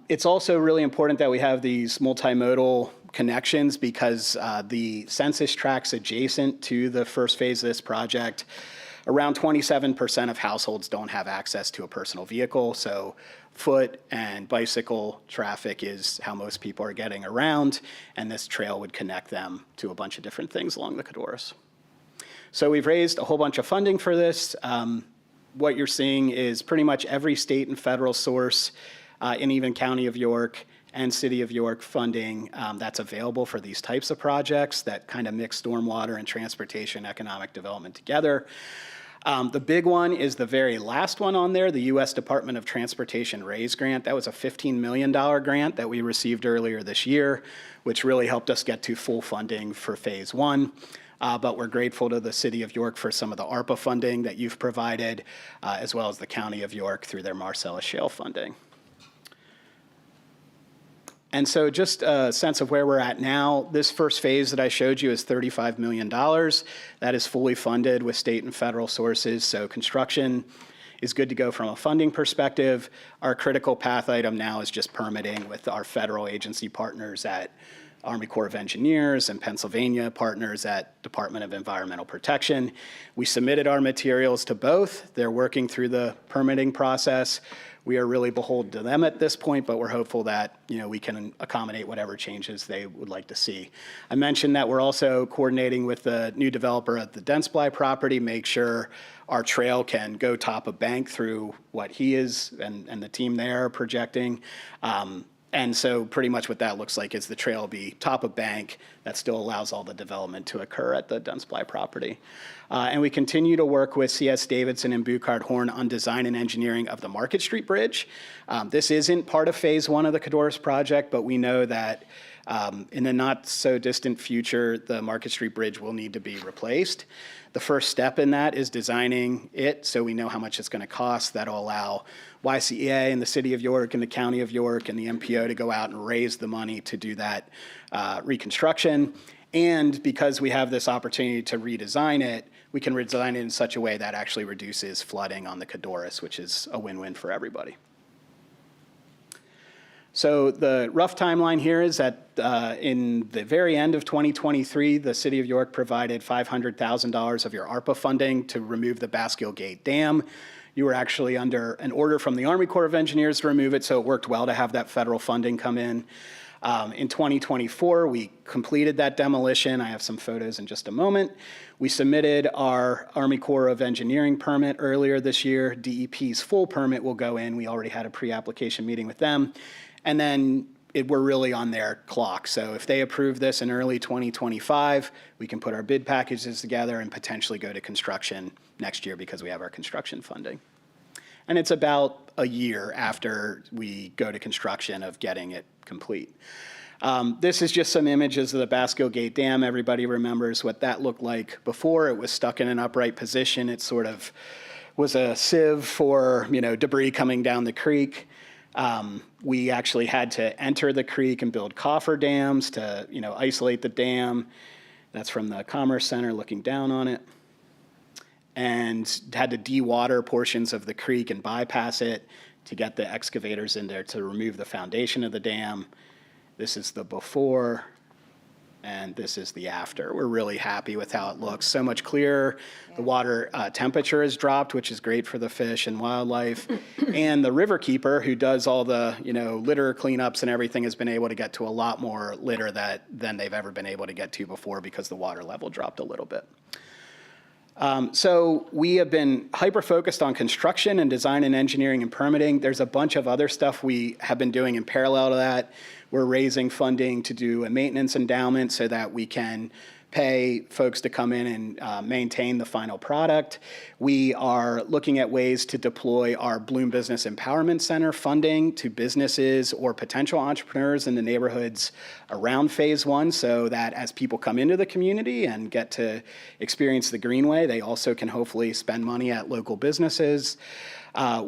It's also really important that we have these multimodal connections because the census tracts adjacent to the first phase of this project, around 27% of households don't have access to a personal vehicle. So foot and bicycle traffic is how most people are getting around, and this trail would connect them to a bunch of different things along the Codorus. So we've raised a whole bunch of funding for this. What you're seeing is pretty much every state and federal source and even County of York and City of York funding that's available for these types of projects that kind of mix stormwater and transportation economic development together. The big one is the very last one on there, the U.S. Department of Transportation RAISE grant. That was a $15 million grant that we received earlier this year, which really helped us get to full funding for phase one. But we're grateful to the City of York for some of the ARPA funding that you've provided, as well as the County of York through their Marcellus Shale funding. And so just a sense of where we're at now, this first phase that I showed you is $35 million. That is fully funded with state and federal sources. So construction is good to go from a funding perspective. Our critical path item now is just permitting with our federal agency partners at Army Corps of Engineers and Pennsylvania partners at Department of Environmental Protection. We submitted our materials to both. They're working through the permitting process. We are really beholden to them at this point, but we're hopeful that, we can accommodate whatever changes they would like to see. I mentioned that we're also coordinating with the new developer at the Densply property, make sure our trail can go top of bank through what he is and the team there are projecting. And so pretty much what that looks like is the trail will be top of bank. That still allows all the development to occur at the Densply property. And we continue to work with CS Davidson and Buchard Horn on design and engineering of the Market Street Bridge. This isn't part of phase one of the Codorus project, but we know that in the not so distant future, the Market Street Bridge will need to be replaced. The first step in that is designing it so we know how much it's going to cost. That'll allow YCEA and the City of York and the County of York and the MPO to go out and raise the money to do that reconstruction. And because we have this opportunity to redesign it, we can redesign it in such a way that actually reduces flooding on the Codorus, which is a win-win for everybody. So the rough timeline here is that in the very end of 2023, the City of York provided $500,000 of your ARPA funding to remove the Baskill Gate Dam. You were actually under an order from the Army Corps of Engineers to remove it, so it worked well to have that federal funding come in. In 2024, we completed that demolition. I have some photos in just a moment. We submitted our Army Corps of Engineering permit earlier this year. DEP's full permit will go in. We already had a pre-application meeting with them. And then we're really on their clock. So if they approve this in early 2025, we can put our bid packages together and potentially go to construction next year because we have our construction funding. And it's about a year after we go to construction of getting it complete. This is just some images of the Baskill Gate Dam. Everybody remembers what that looked like before. It was stuck in an upright position. It sort of was a sieve for debris coming down the creek. We actually had to enter the creek and build cofferdams to isolate the dam. That's from the Commerce Center looking down on it. And had to de-water portions of the creek and bypass it to get the excavators in there to remove the foundation of the dam. This is the before, and this is the after. We're really happy with how it looks. So much clearer. The water temperature has dropped, which is great for the fish and wildlife. And the river keeper, who does all the litter cleanups and everything, has been able to get to a lot more litter than they've ever been able to get to before because the water level dropped a little bit. So we have been hyper-focused on construction and design and engineering and permitting. There's a bunch of other stuff we have been doing in parallel to that. We're raising funding to do a maintenance endowment so that we can pay folks to come in and maintain the final product. We are looking at ways to deploy our Bloom Business Empowerment Center funding to businesses or potential entrepreneurs in the neighborhoods around phase one, so that as people come into the community and get to experience the Greenway, they also can hopefully spend money at local businesses.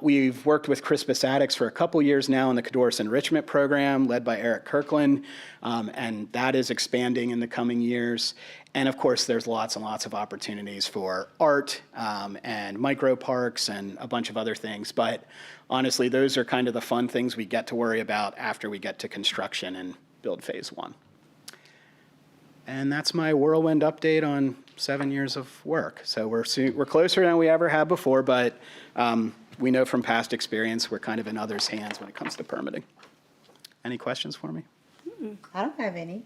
We've worked with Crispus Attucks for a couple years now in the Codorus Enrichment Program led by Eric Kirkland, and that is expanding in the coming years. And of course, there's lots and lots of opportunities for art and micro parks and a bunch of other things. But honestly, those are kind of the fun things we get to worry about after we get to construction and build phase one. And that's my whirlwind update on 7 years of work. So we're closer than we ever have before, but we know from past experience we're kind of in others' hands when it comes to permitting. Any questions for me? I don't have any.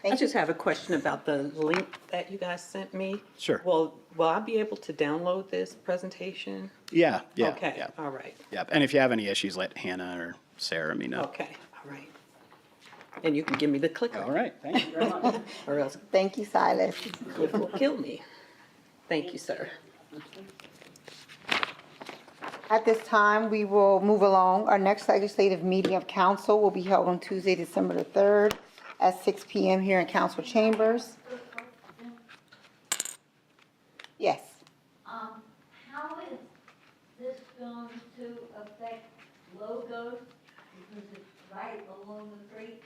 I just have a question about the link that you guys sent me. Sure. Will I be able to download this presentation? Yeah. Okay, Yeah. all right. Yep. And if you have any issues, let Hannah or Sarah me know. Okay, all right. And you can give me the clicker. All right. Thank you very much. Or else Thank you, Silas. it will kill me. Thank you, sir. At this time, we will move along. Our next legislative meeting of council will be held on Tuesday, December the 3rd at 6 p.m. here in council chambers. Yes. How is this going to affect logos? Because it's right along the creek.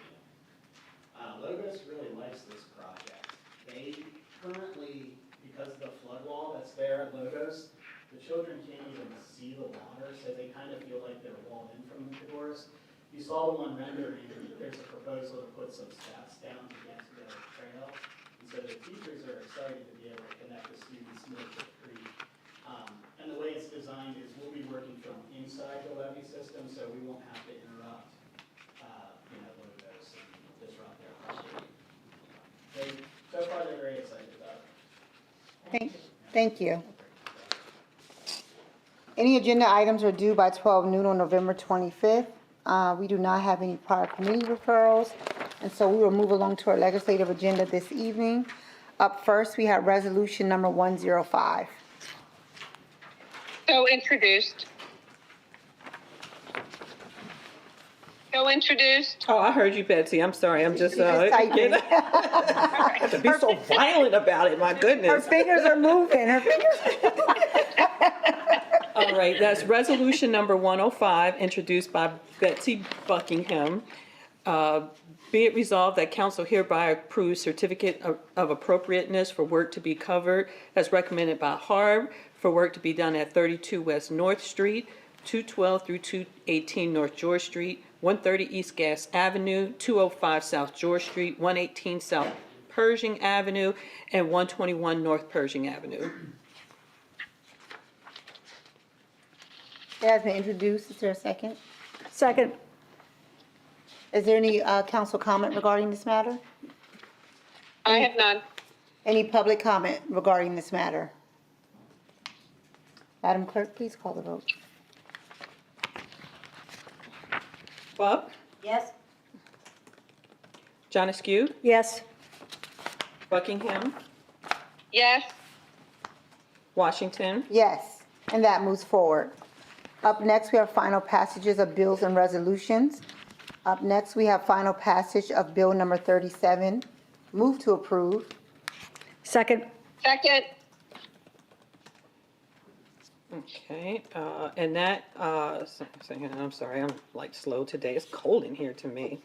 Logos really likes this project. They currently, because of the flood wall that's there at Logos, the children can't even see the water, so they kind of feel like they're walled in from the Codorus. you saw the one rendering, there's a proposal to put some steps down to get to the trail. And so the teachers are excited to be able to connect the students near the creek. And the way it's designed is we'll be working from inside the levee system, so we won't have to interrupt, logos and disrupt their property. So far, they're very excited about it. Thank you. Any agenda items are due by 12 noon on November 25th. We do not have any prior committee referrals, and so we will move along to our legislative agenda this evening. Up first, we have resolution number 105. So introduced. So introduced. Oh, I heard you, Betsy. I'm sorry. I'm just, She's just typing. I have to be so violent about it. My Her goodness. fingers are moving, All right, that's resolution number 105, introduced by Betsy Buckingham. Be it resolved that council hereby approves certificate of appropriateness for work to be covered as recommended by HARB for work to be done at 32 West North Street, 212 through 218 North George Street, 130 East Gas Avenue, 205 South George Street, 118 South Pershing Avenue, and 121 North Pershing Avenue. It has been introduced. Is there a second? Second. Is there any council comment regarding this matter? I have none. Any public comment regarding this matter? Madam Clerk, please call the vote. Bub, Yes. John Askew, Yes. Buckingham, Yes. Washington, Yes, and that moves forward. Up next, we have final passages of bills and resolutions. Up next, we have final passage of Bill number 37. Move to approve. Second. Second. okay, and that, I'm sorry, I'm like slow today, it's cold in here to me.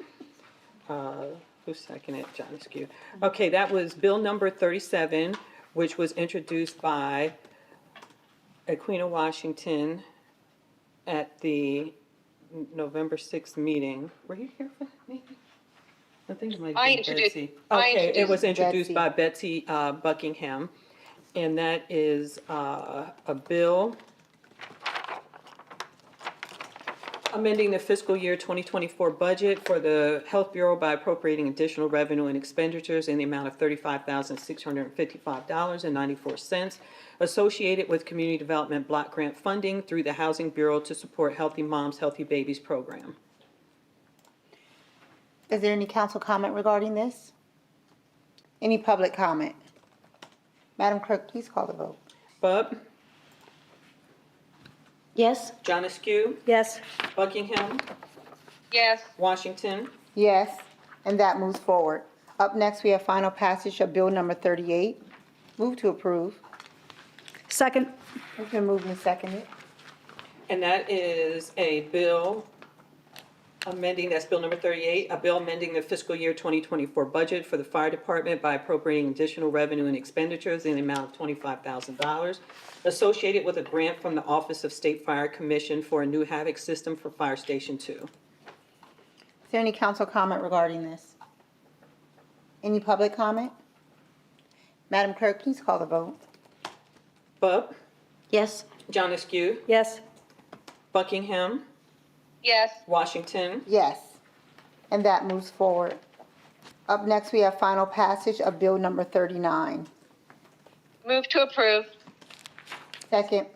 Who seconded? John Askew. Okay, that was Bill number 37, which was introduced by Aquina Washington at the November 6th meeting. Were you here for that meeting? I think it might I have been introduced- Betsy. I Okay, it was introduced introduced by Betsy Buckingham, and that is a bill amending the fiscal year 2024 budget for the Health Bureau by appropriating additional revenue and expenditures in the amount of $35,655.94 associated with Community Development Block Grant funding through the Housing Bureau to support Healthy Moms, Healthy Babies program. Is there any council comment regarding this? Any public comment? Madam Clerk, please call the vote. Bub, Yes. John Askew, Yes. Buckingham, Yes. Washington, Yes, and that moves forward. Up next, we have final passage of Bill number 38. Move to approve. Second. It's been moved and seconded. and that is a bill amending, that's Bill number 38, a bill amending the fiscal year 2024 budget for the fire department by appropriating additional revenue and expenditures in the amount of $25,000 associated with a grant from the Office of State Fire Commission for a new Havoc system for Fire Station 2. Is there any council comment regarding this? Any public comment? Madam Clerk, please call the vote. Bub, Yes. John Askew, Yes. Buckingham, Yes. Washington, Yes, and that moves forward. Up next, we have final passage of Bill number 39. Move to approve. Second.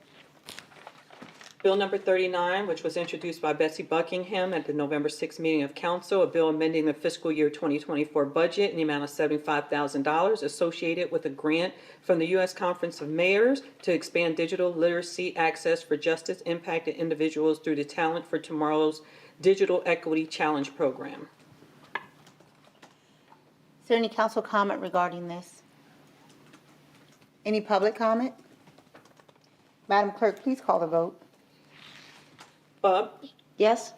Bill number 39, which was introduced by Betsy Buckingham at the November 6th meeting of council, a bill amending the fiscal year 2024 budget in the amount of $75,000 associated with a grant from the U.S. Conference of Mayors to expand digital literacy access for justice impacted individuals through the Talent for Tomorrow's Digital Equity Challenge program. Is there any council comment regarding this? Any public comment? Madam Clerk, please call the vote. Bub, Yes.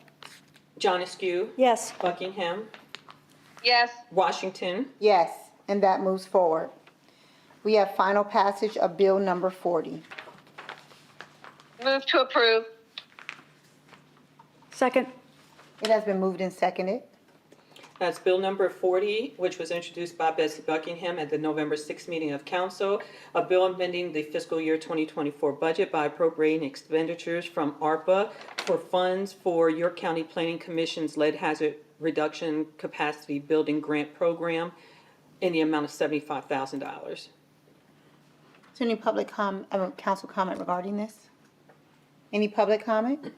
John Askew, Yes. Buckingham, Yes. Washington, Yes, and that moves forward. We have final passage of Bill number 40. Move to approve. Second. It has been moved and seconded. That's Bill number 40, which was introduced by Betsy Buckingham at the November 6th meeting of council. A bill amending the fiscal year 2024 budget by appropriating expenditures from ARPA for funds for York County Planning Commission's lead hazard reduction capacity building grant program in the amount of $75,000. Is there any council comment regarding this? Any public comment?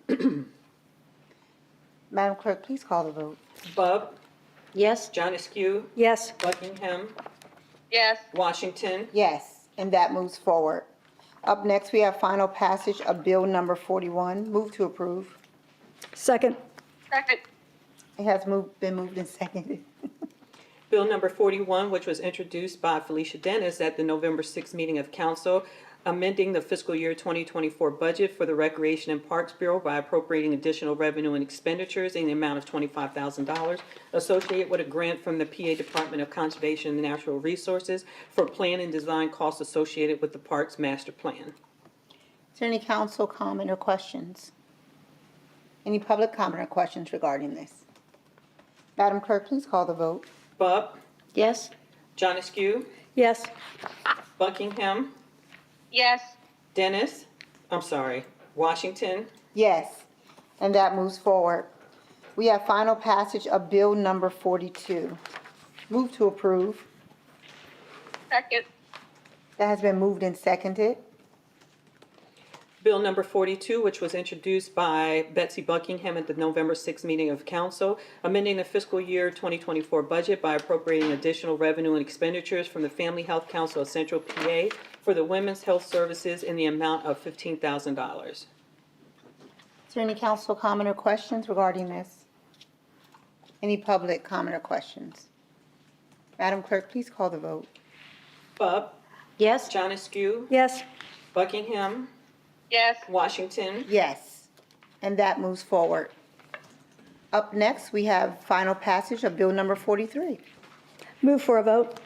Madam Clerk, please call the vote. Bub, Yes? John Askew, Yes. Buckingham, Yes. Washington. Yes, and that moves forward. Up next, we have final passage of Bill number 41. Move to approve. Second. Second. It has been moved and seconded. Bill number 41, which was introduced by Felicia Dennis at the November 6th meeting of council, amending the fiscal year 2024 budget for the Recreation and Parks Bureau by appropriating additional revenue and expenditures in the amount of $25,000 associated with a grant from the PA Department of Conservation and Natural Resources for plan and design costs associated with the Parks Master Plan. Is there any council comment or questions? Any public comment or questions regarding this? Madam Clerk, please call the vote. Bub, Yes? John Askew, Yes. Buckingham, Yes. Washington. Yes, and that moves forward. We have final passage of Bill number 42. Move to approve. Second. That has been moved and seconded. Bill number 42, which was introduced by Betsy Buckingham at the November 6th meeting of council, amending the fiscal year 2024 budget by appropriating additional revenue and expenditures from the Family Health Council of Central PA for the Women's Health Services in the amount of $15,000. Is there any council comment or questions regarding this? Any public comment or questions? Madam Clerk, please call the vote. Bub, Yes? John Askew, Yes. Buckingham, Yes. Washington. Yes, and that moves forward. Up next, we have final passage of Bill number 43. Move for a vote.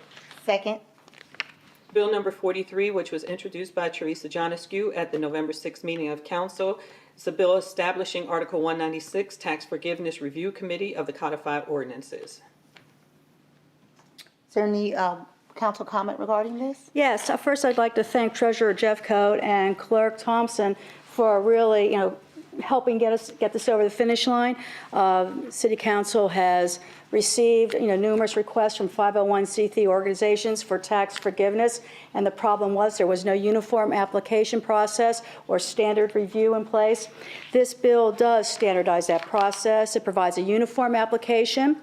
Second. Bill number 43, which was introduced by Teresa John Askew at the November 6th meeting of council, is a bill establishing Article 196 Tax Forgiveness Review Committee of the Codified Ordinances. Is there any council comment regarding this? Yes, first I'd like to thank Treasurer Jeff Coat and Clerk Thompson for really, helping get this over the finish line. City Council has received, numerous requests from 501c3 organizations for tax forgiveness, and the problem was there was no uniform application process or standard review in place. This bill does standardize that process. It provides a uniform application.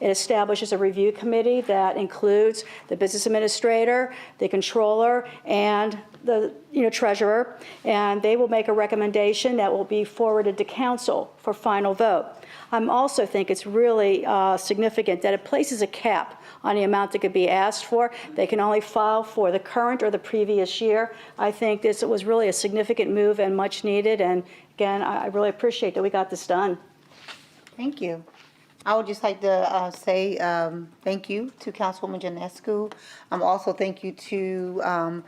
It establishes a review committee that includes the business administrator, the controller, and the treasurer, and they will make a recommendation that will be forwarded to council for final vote. I also think it's really significant that it places a cap on the amount that could be asked for. They can only file for the current or the previous year. I think this was really a significant move and much needed, and again, I really appreciate that we got this done. Thank you. I would just like to say thank you to Councilwoman Janescu. Also thank you to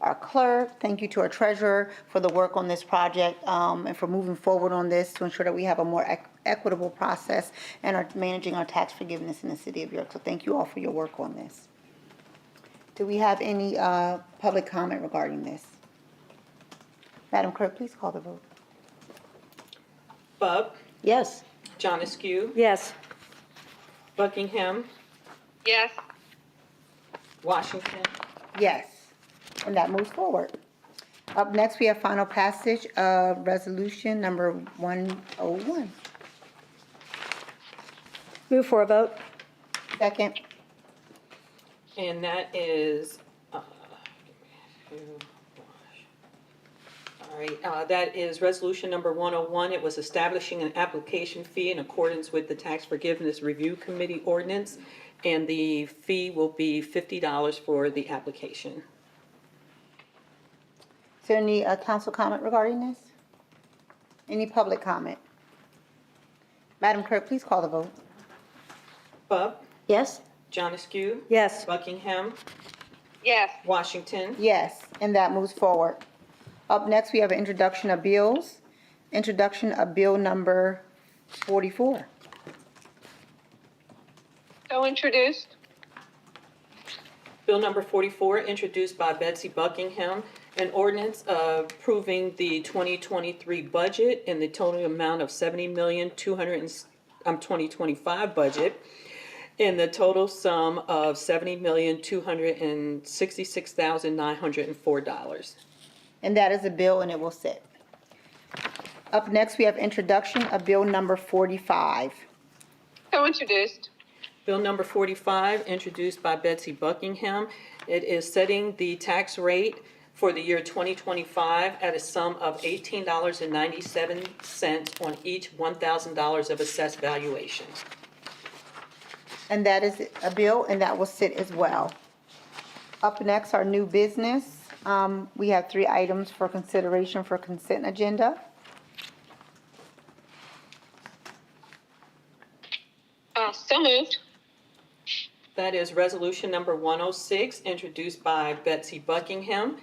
our clerk, thank you to our treasurer for the work on this project and for moving forward on this to ensure that we have a more equitable process and are managing our tax forgiveness in the city of York. So thank you all for your work on this. Do we have any public comment regarding this? Madam Clerk, please call the vote. Bub, Yes? John Askew, Yes. Buckingham, Yes. Washington. Yes, and that moves forward. Up next, we have final passage of resolution number 101. Move for a vote. Second. And that is, that is resolution number 101. It was establishing an application fee in accordance with the Tax Forgiveness Review Committee ordinance, and the fee will be $50 for the application. Is there any council comment regarding this? Any public comment? Madam Clerk, please call the vote. Bub, Yes? John Askew, Yes. Buckingham, Yes. Washington. Yes, and that moves forward. Up next, we have an introduction of bills. Introduction of bill number 44. So introduced. Bill number 44, introduced by Betsy Buckingham, an ordinance approving the 2023 budget in the total amount of 2025 budget in the total sum of $70,266,904. And that is a bill, and it will sit. Up next, we have introduction of bill number 45. So introduced. Bill number 45, introduced by Betsy Buckingham. It is setting the tax rate for the year 2025 at a sum of $18.97 on each $1,000 of assessed valuation. And that is a bill, and that will sit as well. Up next, our new business. We have 3 items for consideration for consent agenda. So moved. That is resolution number 106, introduced by Betsy Buckingham.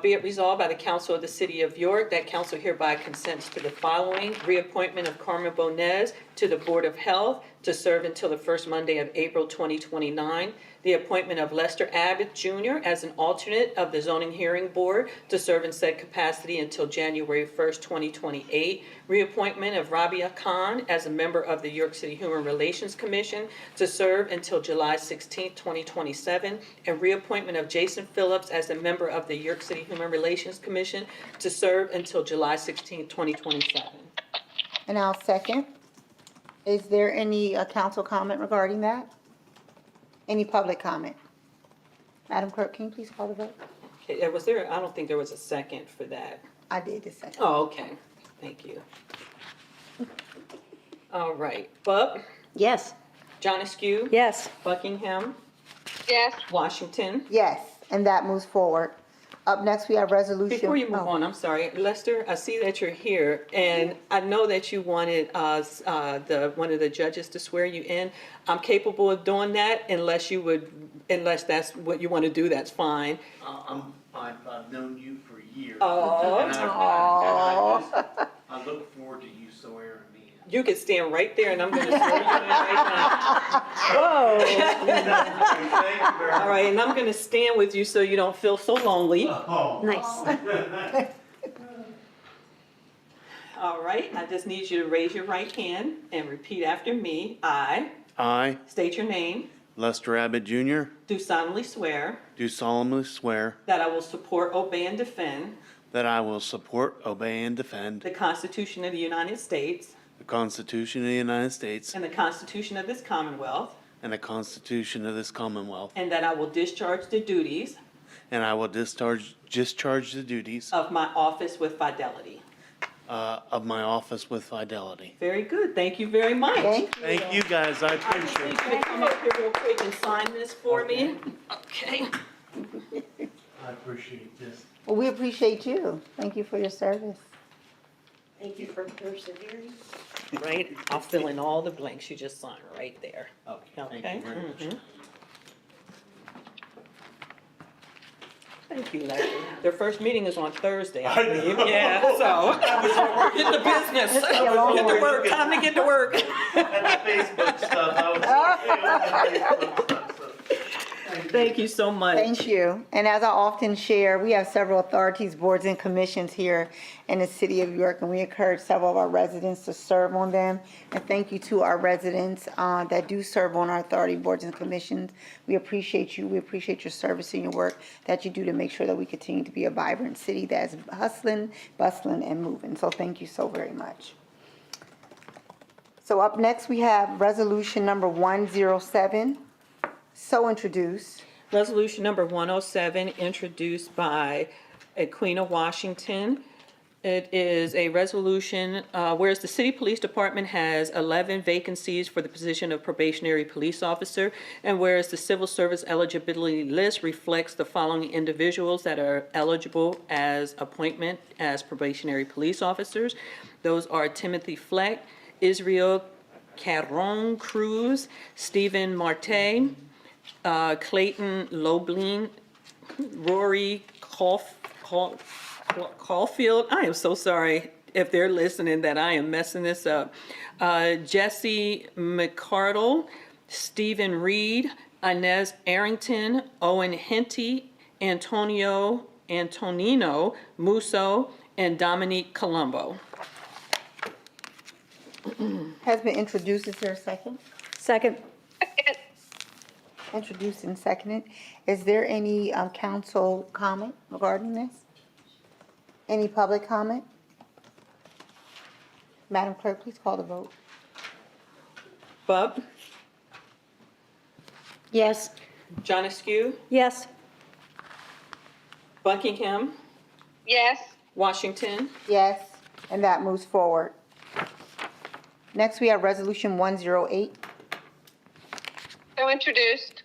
Be it resolved by the Council of the City of York that council hereby consents to the following: reappointment of Carmen Bonez to the Board of Health to serve until the first Monday of April 2029. The appointment of Lester Abbott Jr. as an alternate of the Zoning Hearing Board to serve in said capacity until January 1st, 2028. Reappointment of Rabia Khan as a member of the York City Human Relations Commission to serve until July 16th, 2027. And reappointment of Jason Phillips as a member of the York City Human Relations Commission to serve until July 16th, 2027. And I'll second. Is there any council comment regarding that? Any public comment? Madam Clerk, can you please call the vote? Okay, was there, I don't think there was a second for that. I did the second. Oh, okay, thank you. All right, Bub, Yes. John Askew. Yes. Buckingham, Yes. Washington. Yes, and that moves forward. Up next, we have resolution. Before you move on, I'm sorry, Lester, I see that you're here, and I know that you wanted one of the judges to swear you in. I'm capable of doing that unless that's what you want to do, that's fine. I've known you for years. Oh. And I look forward to you swearing me in. You can stand right there, and I'm going to swear you in right now. Thank you very All right, and I'm going to stand with you so you don't feel so lonely. Oh. Nice. All right, I just need you to raise your right hand and repeat after me. I I, state your name, Lester Abbott Jr., do solemnly swear do solemnly swear that I will support, obey, and defend that I will support, obey, and defend the Constitution of the United States the Constitution of the United States and the Constitution of this Commonwealth, and the Constitution of this Commonwealth, and that I will discharge the duties and I will discharge the duties of my office with fidelity. of my office with fidelity. Very good. Thank you very much. Thank you, guys. I I just appreciate need it. you to come up here real quick and sign this for me. Okay. I appreciate this. Well, we appreciate you. Thank you for your service. Thank you for persevering. Right, I'll fill in all the blanks. You just sign right there. Okay, thank you very much. Mhm. Thank you, Larry. Their first meeting is on Thursday, I believe. Yeah, so get to business. Get to work. Time to get to work. And the Facebook stuff, I was on Facebook stuff, so. Thank you so much. Thank you. And as I often share, we have several authorities, boards, and commissions here in the city of York, and we encourage several of our residents to serve on them. And thank you to our residents that do serve on our authority, boards, and commissions. We appreciate you. We appreciate your service and your work that you do to make sure that we continue to be a vibrant city that's hustling, bustling, and moving. So thank you so very much. So up next, we have resolution number 107. So introduced. Resolution number 107, introduced by Aquina Washington. It is a resolution, whereas the City Police Department has 11 vacancies for the position of probationary police officer, and whereas the Civil Service eligibility list reflects the following individuals that are eligible as appointment as probationary police officers. Those are Timothy Fleck, Israel Caron Cruz, Stephen Marte, Clayton Loblin, Rory Caulfield. I am so sorry if they're listening that I am messing this up. Jesse McCardle, Stephen Reed, Inez Arrington, Owen Henty, Antonino Musso, and Dominique Colombo. Has been introduced. Is there a second? Second. Second. Introduced and seconded. Is there any council comment regarding this? Any public comment? Madam Clerk, please call the vote. Bub, Yes. John Askew, Yes. Buckingham, Yes. Washington, Yes, and that moves forward. Next, we have Resolution 108. So introduced.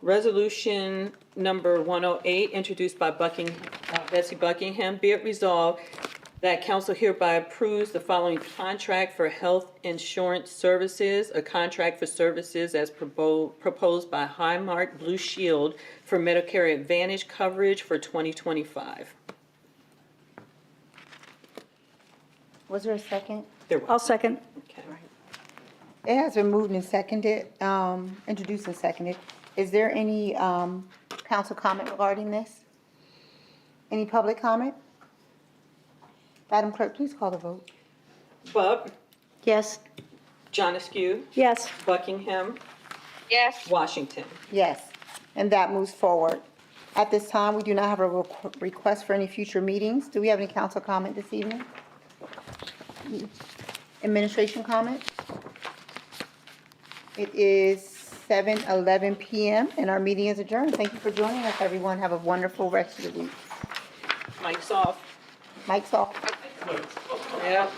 Resolution number 108, introduced by Betsy Buckingham. Be it resolved that council hereby approves the following contract for health insurance services, a contract for services as proposed by Highmark Blue Shield for Medicare Advantage coverage for 2025. Was there a second? There was. I'll second. Okay. It has been moved and seconded, introduced and seconded. Is there any council comment regarding this? Any public comment? Madam Clerk, please call the vote. Bub, Yes. John Askew, Yes. Buckingham, Yes. Washington. Yes, and that moves forward. At this time, we do not have a request for any future meetings. Do we have any council comment this evening? Administration comment? It is 7:11 p.m. and our meeting is adjourned. Thank you for joining us, everyone. Have a wonderful rest of the week. Mike's off. Mike's off. Yeah.